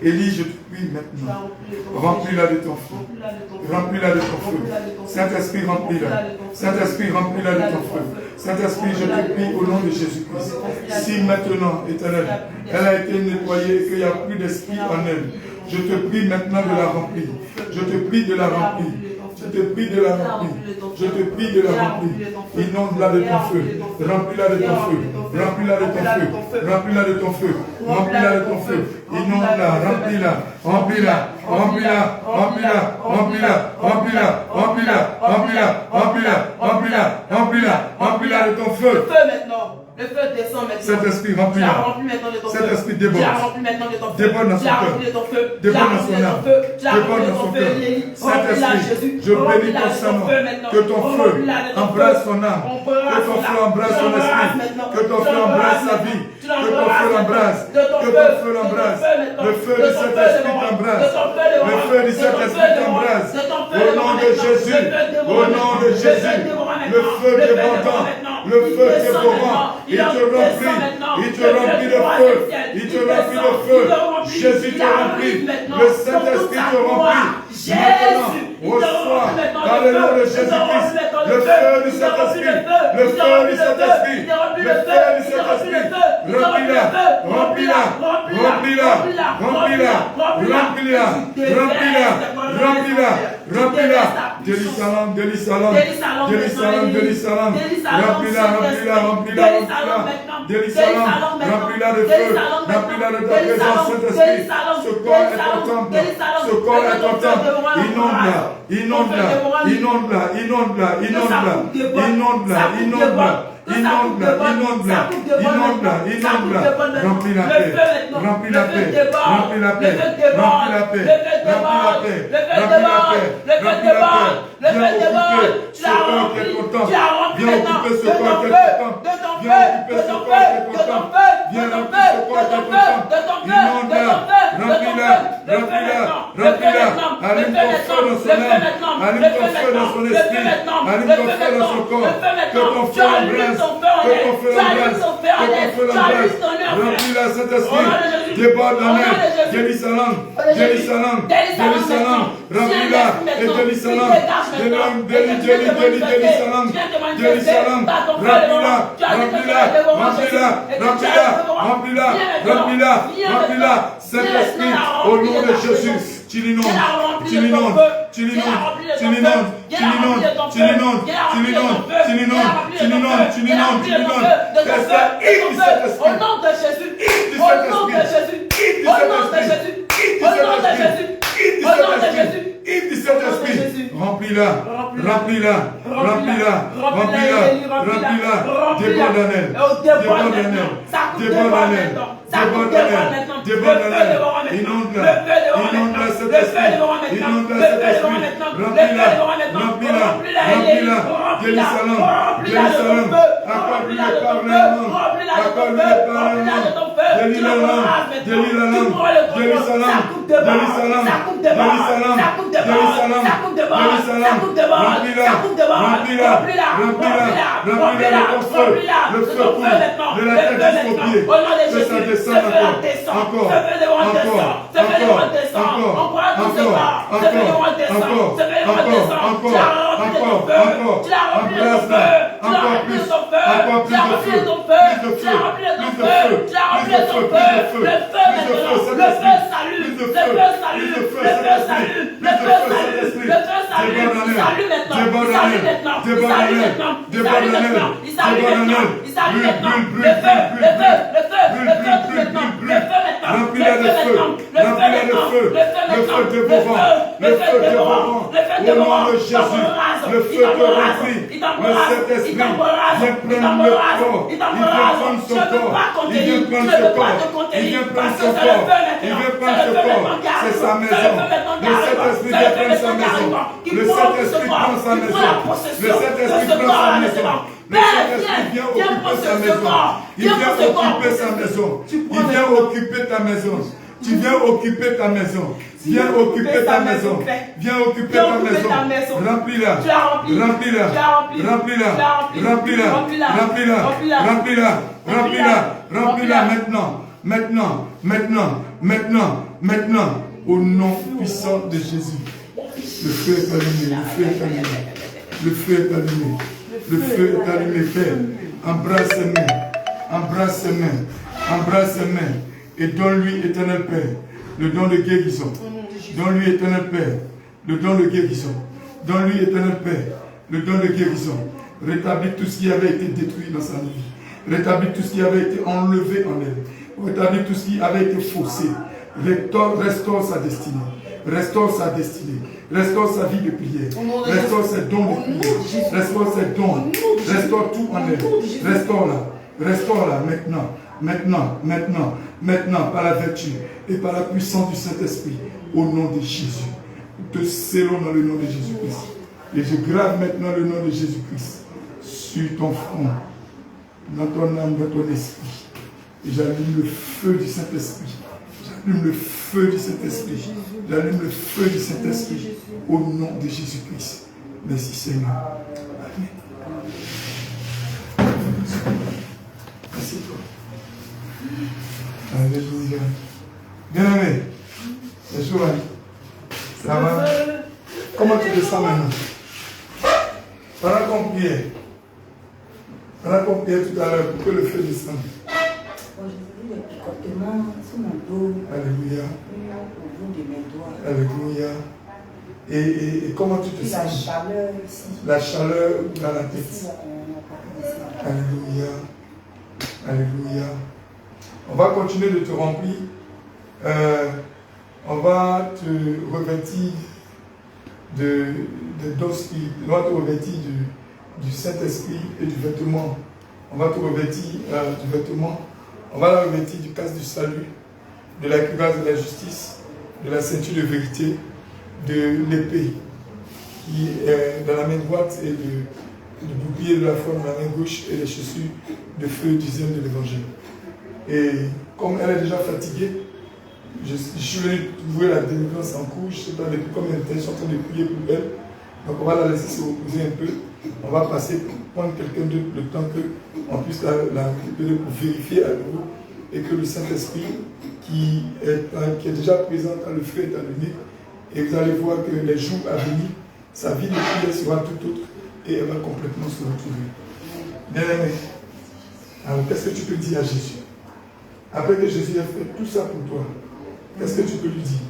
Élie, je te prie maintenant, remplis-la de ton feu. Remplis-la de ton feu. Saint-Esprit, remplis-la. Saint-Esprit, remplis-la de ton feu. Saint-Esprit, je te prie au nom de Jésus-Christ. Si maintenant, Éternel, elle a été nettoyée et qu'il n'y a plus d'esprit en elle, je te prie maintenant de la remplir. Je te prie de la remplir. Je te prie de la remplir. Je te prie de la remplir. Inonde-la de ton feu. Remplis-la de ton feu. Remplis-la de ton feu. Remplis-la de ton feu. Remplis-la de ton feu. Inonde-la. Remplis-la. Remplis-la. Remplis-la. Remplis-la. Remplis-la. Remplis-la. Remplis-la. Remplis-la. Remplis-la. Remplis-la. Remplis-la. Remplis-la de ton feu. Le feu maintenant. Le feu descend maintenant. Cet esprit remplis-la. Cet esprit déborde. Déborde dans son cœur. Déborde dans son âme. Déborde dans son cœur. Saint-Esprit, je bénis ton Saint-Nom. Que ton feu embrasse son âme. Que ton feu embrasse son esprit. Que ton feu embrasse sa vie. Que ton feu l'embrasse. Que ton feu l'embrasse. Le feu de cet esprit t'embrasse. Le feu de cet esprit t'embrasse. Au nom de Jésus. Au nom de Jésus. Le feu débordant. Le feu dévorant. Il te remplit de feu. Il te remplit de feu. Jésus te remplit. Le Saint-Esprit te remplit. Maintenant, reçois dans le nom de Jésus-Christ le feu du Saint-Esprit. Le feu du Saint-Esprit. Le feu du Saint-Esprit. Remplis-la. Remplis-la. Remplis-la. Remplis-la. Remplis-la. Remplis-la. Remplis-la. Remplis-la. Délisalam, délisalam. Délisalam, délisalam. Remplis-la, remplis-la, remplis-la, remplis-la. Délisalam, remplis-la de feu. Remplis-la de ta présence, Saint-Esprit. Ce corps est ton temple. Ce corps est ton temple. Inonde-la, inonde-la, inonde-la, inonde-la, inonde-la, inonde-la, inonde-la. Inonde-la, inonde-la, inonde-la, inonde-la. Remplis la paix, remplis la paix, remplis la paix, remplis la paix, remplis la paix, remplis la paix, remplis la paix. Viens occuper ce corps qui est ton temple. Viens occuper ce corps qui est ton temple. Viens occuper ce corps qui est ton temple. Inonde-la, remplis-la, remplis-la, remplis-la. Allume ton feu dans son âme, allume ton feu dans son esprit, allume ton feu dans son corps. Que ton feu embrasse. Que ton feu l'embrasse, que ton feu l'embrasse, remplis-la, Saint-Esprit, déborde en elle, délie sa langue, délie sa langue, délie sa langue, remplis-la, et délie sa langue, délie sa langue, délie sa langue, remplis-la, remplis-la, remplis-la, remplis-la, remplis-la, remplis-la, remplis-la, Saint-Esprit, au nom de Jésus. Tu l'inondes, tu l'inondes, tu l'inondes, tu l'inondes, tu l'inondes, tu l'inondes, tu l'inondes, tu l'inondes, tu l'inondes, tu l'inondes, tu l'inondes. Au nom de Jésus, au nom de Jésus, au nom de Jésus, au nom de Jésus, au nom de Jésus. Saint-Esprit, remplis-la, remplis-la, remplis-la, remplis-la, remplis-la, déborde en elle, déborde en elle, déborde en elle, déborde en elle, déborde en elle, inonde-la, inonde-la cet esprit, inonde-la cet esprit, remplis-la, remplis-la, remplis-la, délie sa langue, délie sa langue, accorde-lui le parlement, accorde-lui le parlement, délie la langue, délie la langue, délie sa langue, délie sa langue, délie sa langue, Jérusalem, remplis-la, remplis-la, remplis-la, remplis-la de ton feu, le feu coule de la tête jusqu'aux pieds, que ça descende encore, encore plus de c'est sa maison. Le Saint-Esprit vient prendre sa maison. Le Saint-Esprit prend sa maison. Le Saint-Esprit prend sa maison. Le Saint-Esprit vient occuper sa maison. Il vient occuper sa maison. Il vient occuper ta maison. Tu viens occuper ta maison. Viens occuper ta maison. Viens occuper ta maison. Remplis-la. Remplis-la. Remplis-la. Remplis-la. Remplis-la. Remplis-la. Remplis-la. Remplis-la maintenant. Maintenant. Maintenant. Maintenant. Maintenant. Au nom puissant de Jésus. Le feu est allumé. Le feu est allumé. Le feu est allumé. Le feu est allumé. Père, embrasse ses mains. Embrasse ses mains. Embrasse ses mains. Et donne-lui, éternel Père, le don de guérison. Donne-lui, éternel Père, le don de guérison. Donne-lui, éternel Père, le don de guérison. Rétablis tout ce qui avait été détruit dans sa vie. Rétablis tout ce qui avait été enlevé en elle. Rétablis tout ce qui avait été faussé. Restaure sa destinée. Restaure sa destinée. Restaure sa vie de prière. Restaure ses dons de prière. Restaure ses dons. Restaure tout en elle. Restaure-la. Restaure-la maintenant. Maintenant, maintenant, maintenant, par la vertu et par la puissance du Saint-Esprit, au nom de Jésus. Nous te scellons dans le nom de Jésus-Christ. Et je grave maintenant le nom de Jésus-Christ sur ton front, dans ton âme, dans ton esprit. Et j'allume le feu du Saint-Esprit. J'allume le feu du Saint-Esprit. J'allume le feu du Saint-Esprit au nom de Jésus-Christ. Merci Seigneur. Amen. Merci toi. Alléluia. Bien-aimé, c'est chaud, hein? Ça va? Comment tu te sens maintenant? Pendant qu'on priait tout à l'heure pour que le feu descende. J'ai vu des picotements sur mon dos. Alléluia. Au bout de mes doigts. Alléluia. Et comment tu te sens? La chaleur ici. La chaleur dans la tête. Ici, Alléluia. Alléluia. On va continuer de te remplir. On va te revêtir de doses, on va te revêtir du Saint-Esprit et du vêtement. On va te revêtir du vêtement. On va la revêtir du casque du salut, de la cuirasse de la justice, de la ceinture de vérité, de l'épée qui est dans la main droite et du bouclier de la foi dans la main gauche et les chaussures de feu du zèle de l'évangile. Et comme elle est déjà fatiguée, je suis venu trouver la délivrance en cours. Je ne sais pas depuis combien de temps je suis en train de prier pour elle. Donc on va la laisser se reposer un peu. On va passer pour prendre quelqu'un d'autre le temps qu'on puisse la récupérer pour vérifier à nouveau et que le Saint-Esprit qui est déjà présent quand le feu est allumé, et vous allez voir que les jours à venir, sa vie de prière sera tout autre et elle va complètement se retrouver. Bien-aimé, alors qu'est-ce que tu peux dire à Jésus? Après que Jésus ait fait tout ça pour toi, qu'est-ce que tu peux lui dire?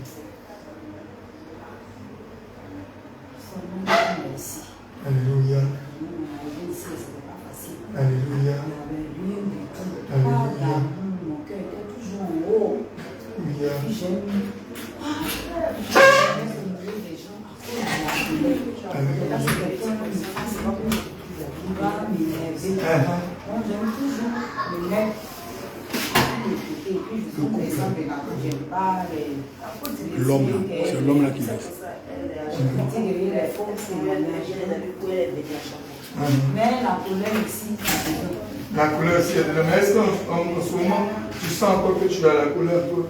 Alléluia. Alléluia. Alléluia. Mon cœur était toujours en haut. Alléluia. L'homme, c'est l'homme là qui laisse. Mais la couleur ici, la couleur ici est de l'homme. Est-ce qu'en ce moment, tu sens encore que tu as la couleur, toi?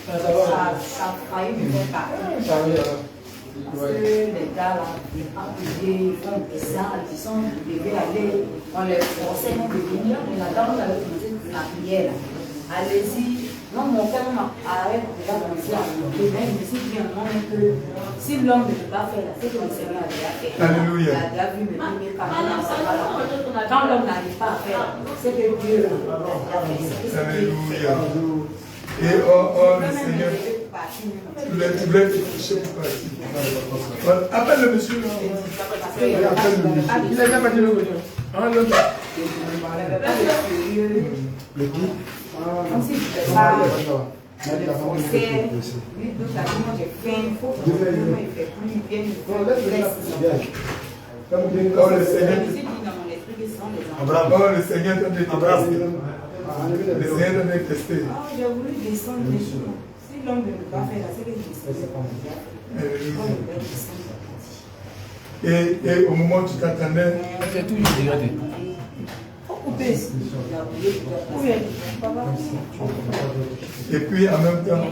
ça a failli me faire partir. Parce que les gars là, ils font bizarre, ils devaient aller, on les forçait de venir, et la dame avait commencé la prière. Allez-y, non, mon père m'arrête déjà commencé à monter, mais je me suis dit un moment que si l'homme ne peut pas faire là, c'est que le Seigneur a déjà fait. Alléluia. Il a déjà vu me donner par quand l'homme n'arrive pas à faire, c'est que Dieu a fait. Alléluia. Et oh le Seigneur, tu voulais te toucher pour partir. Appelle le monsieur là. Appelle le monsieur. Il a déjà parti le côté. Le qui? Comme si je faisais ça, je le forçais. Lui, donc la vie, moi j'ai faim, il faut que il fait plus, il vient, il fait Oh le Seigneur. Je me suis dit dans mon esprit que ce sont les enfants. Oh le Seigneur t'a dit. Le Seigneur t'a testé. Oh, j'ai voulu descendre les jours. Si l'homme ne peut pas faire là, c'est que je descends. Et au moment où tu t'attendais, c'est toujours dégradé. Et puis en même temps,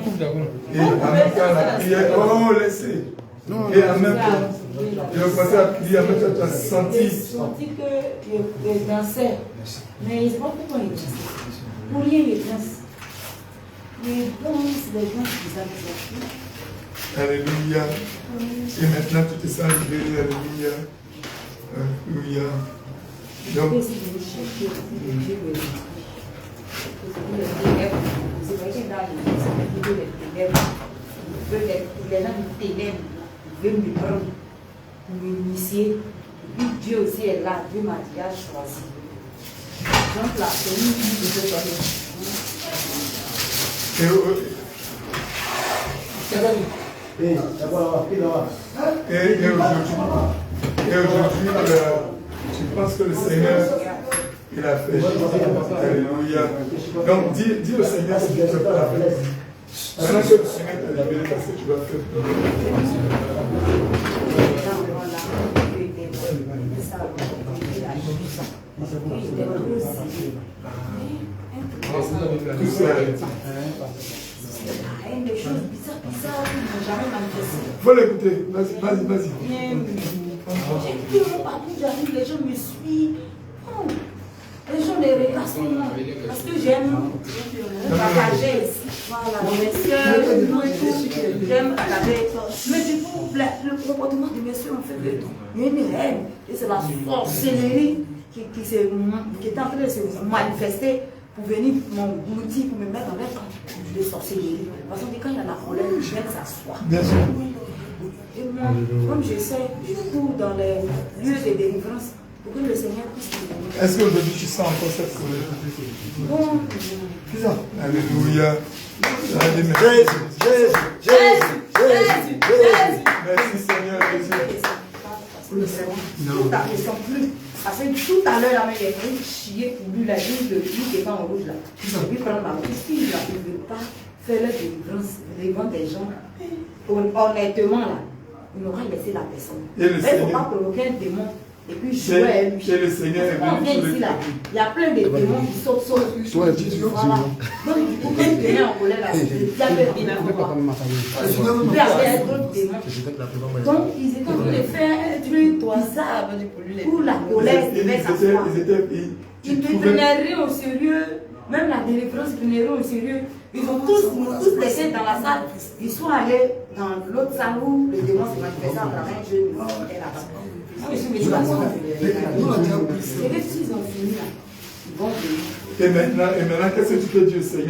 la prière, oh laissez. Et en même temps, il a commencé à prier, en même temps, tu as senti. J'ai senti que je dansais, mais je ne sais pas pourquoi il dansait. Pour rien, il danse. Il danse, les danses bizarres. Alléluia. Et maintenant, tu te sens libéré. Alléluia. Alléluia. Donc, les gens du ténèbres veulent me prendre pour m'initier. Puis Dieu aussi est là, Dieu m'a déjà choisi. Donc là, c'est une vie de Dieu. Et aujourd'hui, tu penses que le Seigneur, il a fait. Alléluia. Donc, dis au Seigneur ce que tu peux faire. Maintenant que le Seigneur t'a libéré, parce que tu vas faire. Tout ça. Des choses bizarres qui n'ont jamais manifesté. Faut l'écouter. Vas-y. J'ai tout partout, j'arrive, les gens me suivent. Oh, les gens les regardent parce que j'aime partager ici. Voilà, mes soeurs, j'aime partager. Mais du coup, le comportement de mes soeurs en fait il y a une haine. Et c'est la sorcellerie qui est en train de se manifester pour venir m'engloutir, pour me mettre en mettre de sorcellerie. Parce que quand il y a la colère, je viens s'asseoir. Et moi, comme j'essaie, je cours dans les lieux de délivrance pour que le Seigneur puisse me donner. Est-ce qu'aujourd'hui tu sens encore cette colère? Bon. Alléluia. Jésus. Merci Seigneur Jésus. Parce que tout à l'heure, il y a quelqu'un qui chiait pour lui, la ligne de lui qui est en rouge là. Il veut prendre ma main. S'il ne veut pas faire la délivrance devant des gens, honnêtement là, il aura laissé la personne. Mais il ne faut pas provoquer un démon. Et puis jouer à lui. Le Seigneur est venu. Il y a plein de démons qui sautent. Voilà. Donc du coup, quand il venait en colère là, il y avait d'autres démons. Donc ils étaient en train de faire un truc pour la colère devait s'asseoir. Ils ne prenaient rien au sérieux. Même la délivrance, ils ne prenaient rien au sérieux. Ils ont tous laissé dans la salle. Ils sont allés dans l'autre salle où le démon se manifestait à travers un jeu. Et là-bas. Et les filles ont fini là. Ils vont venir. Et maintenant, qu'est-ce que tu peux dire, Seigneur?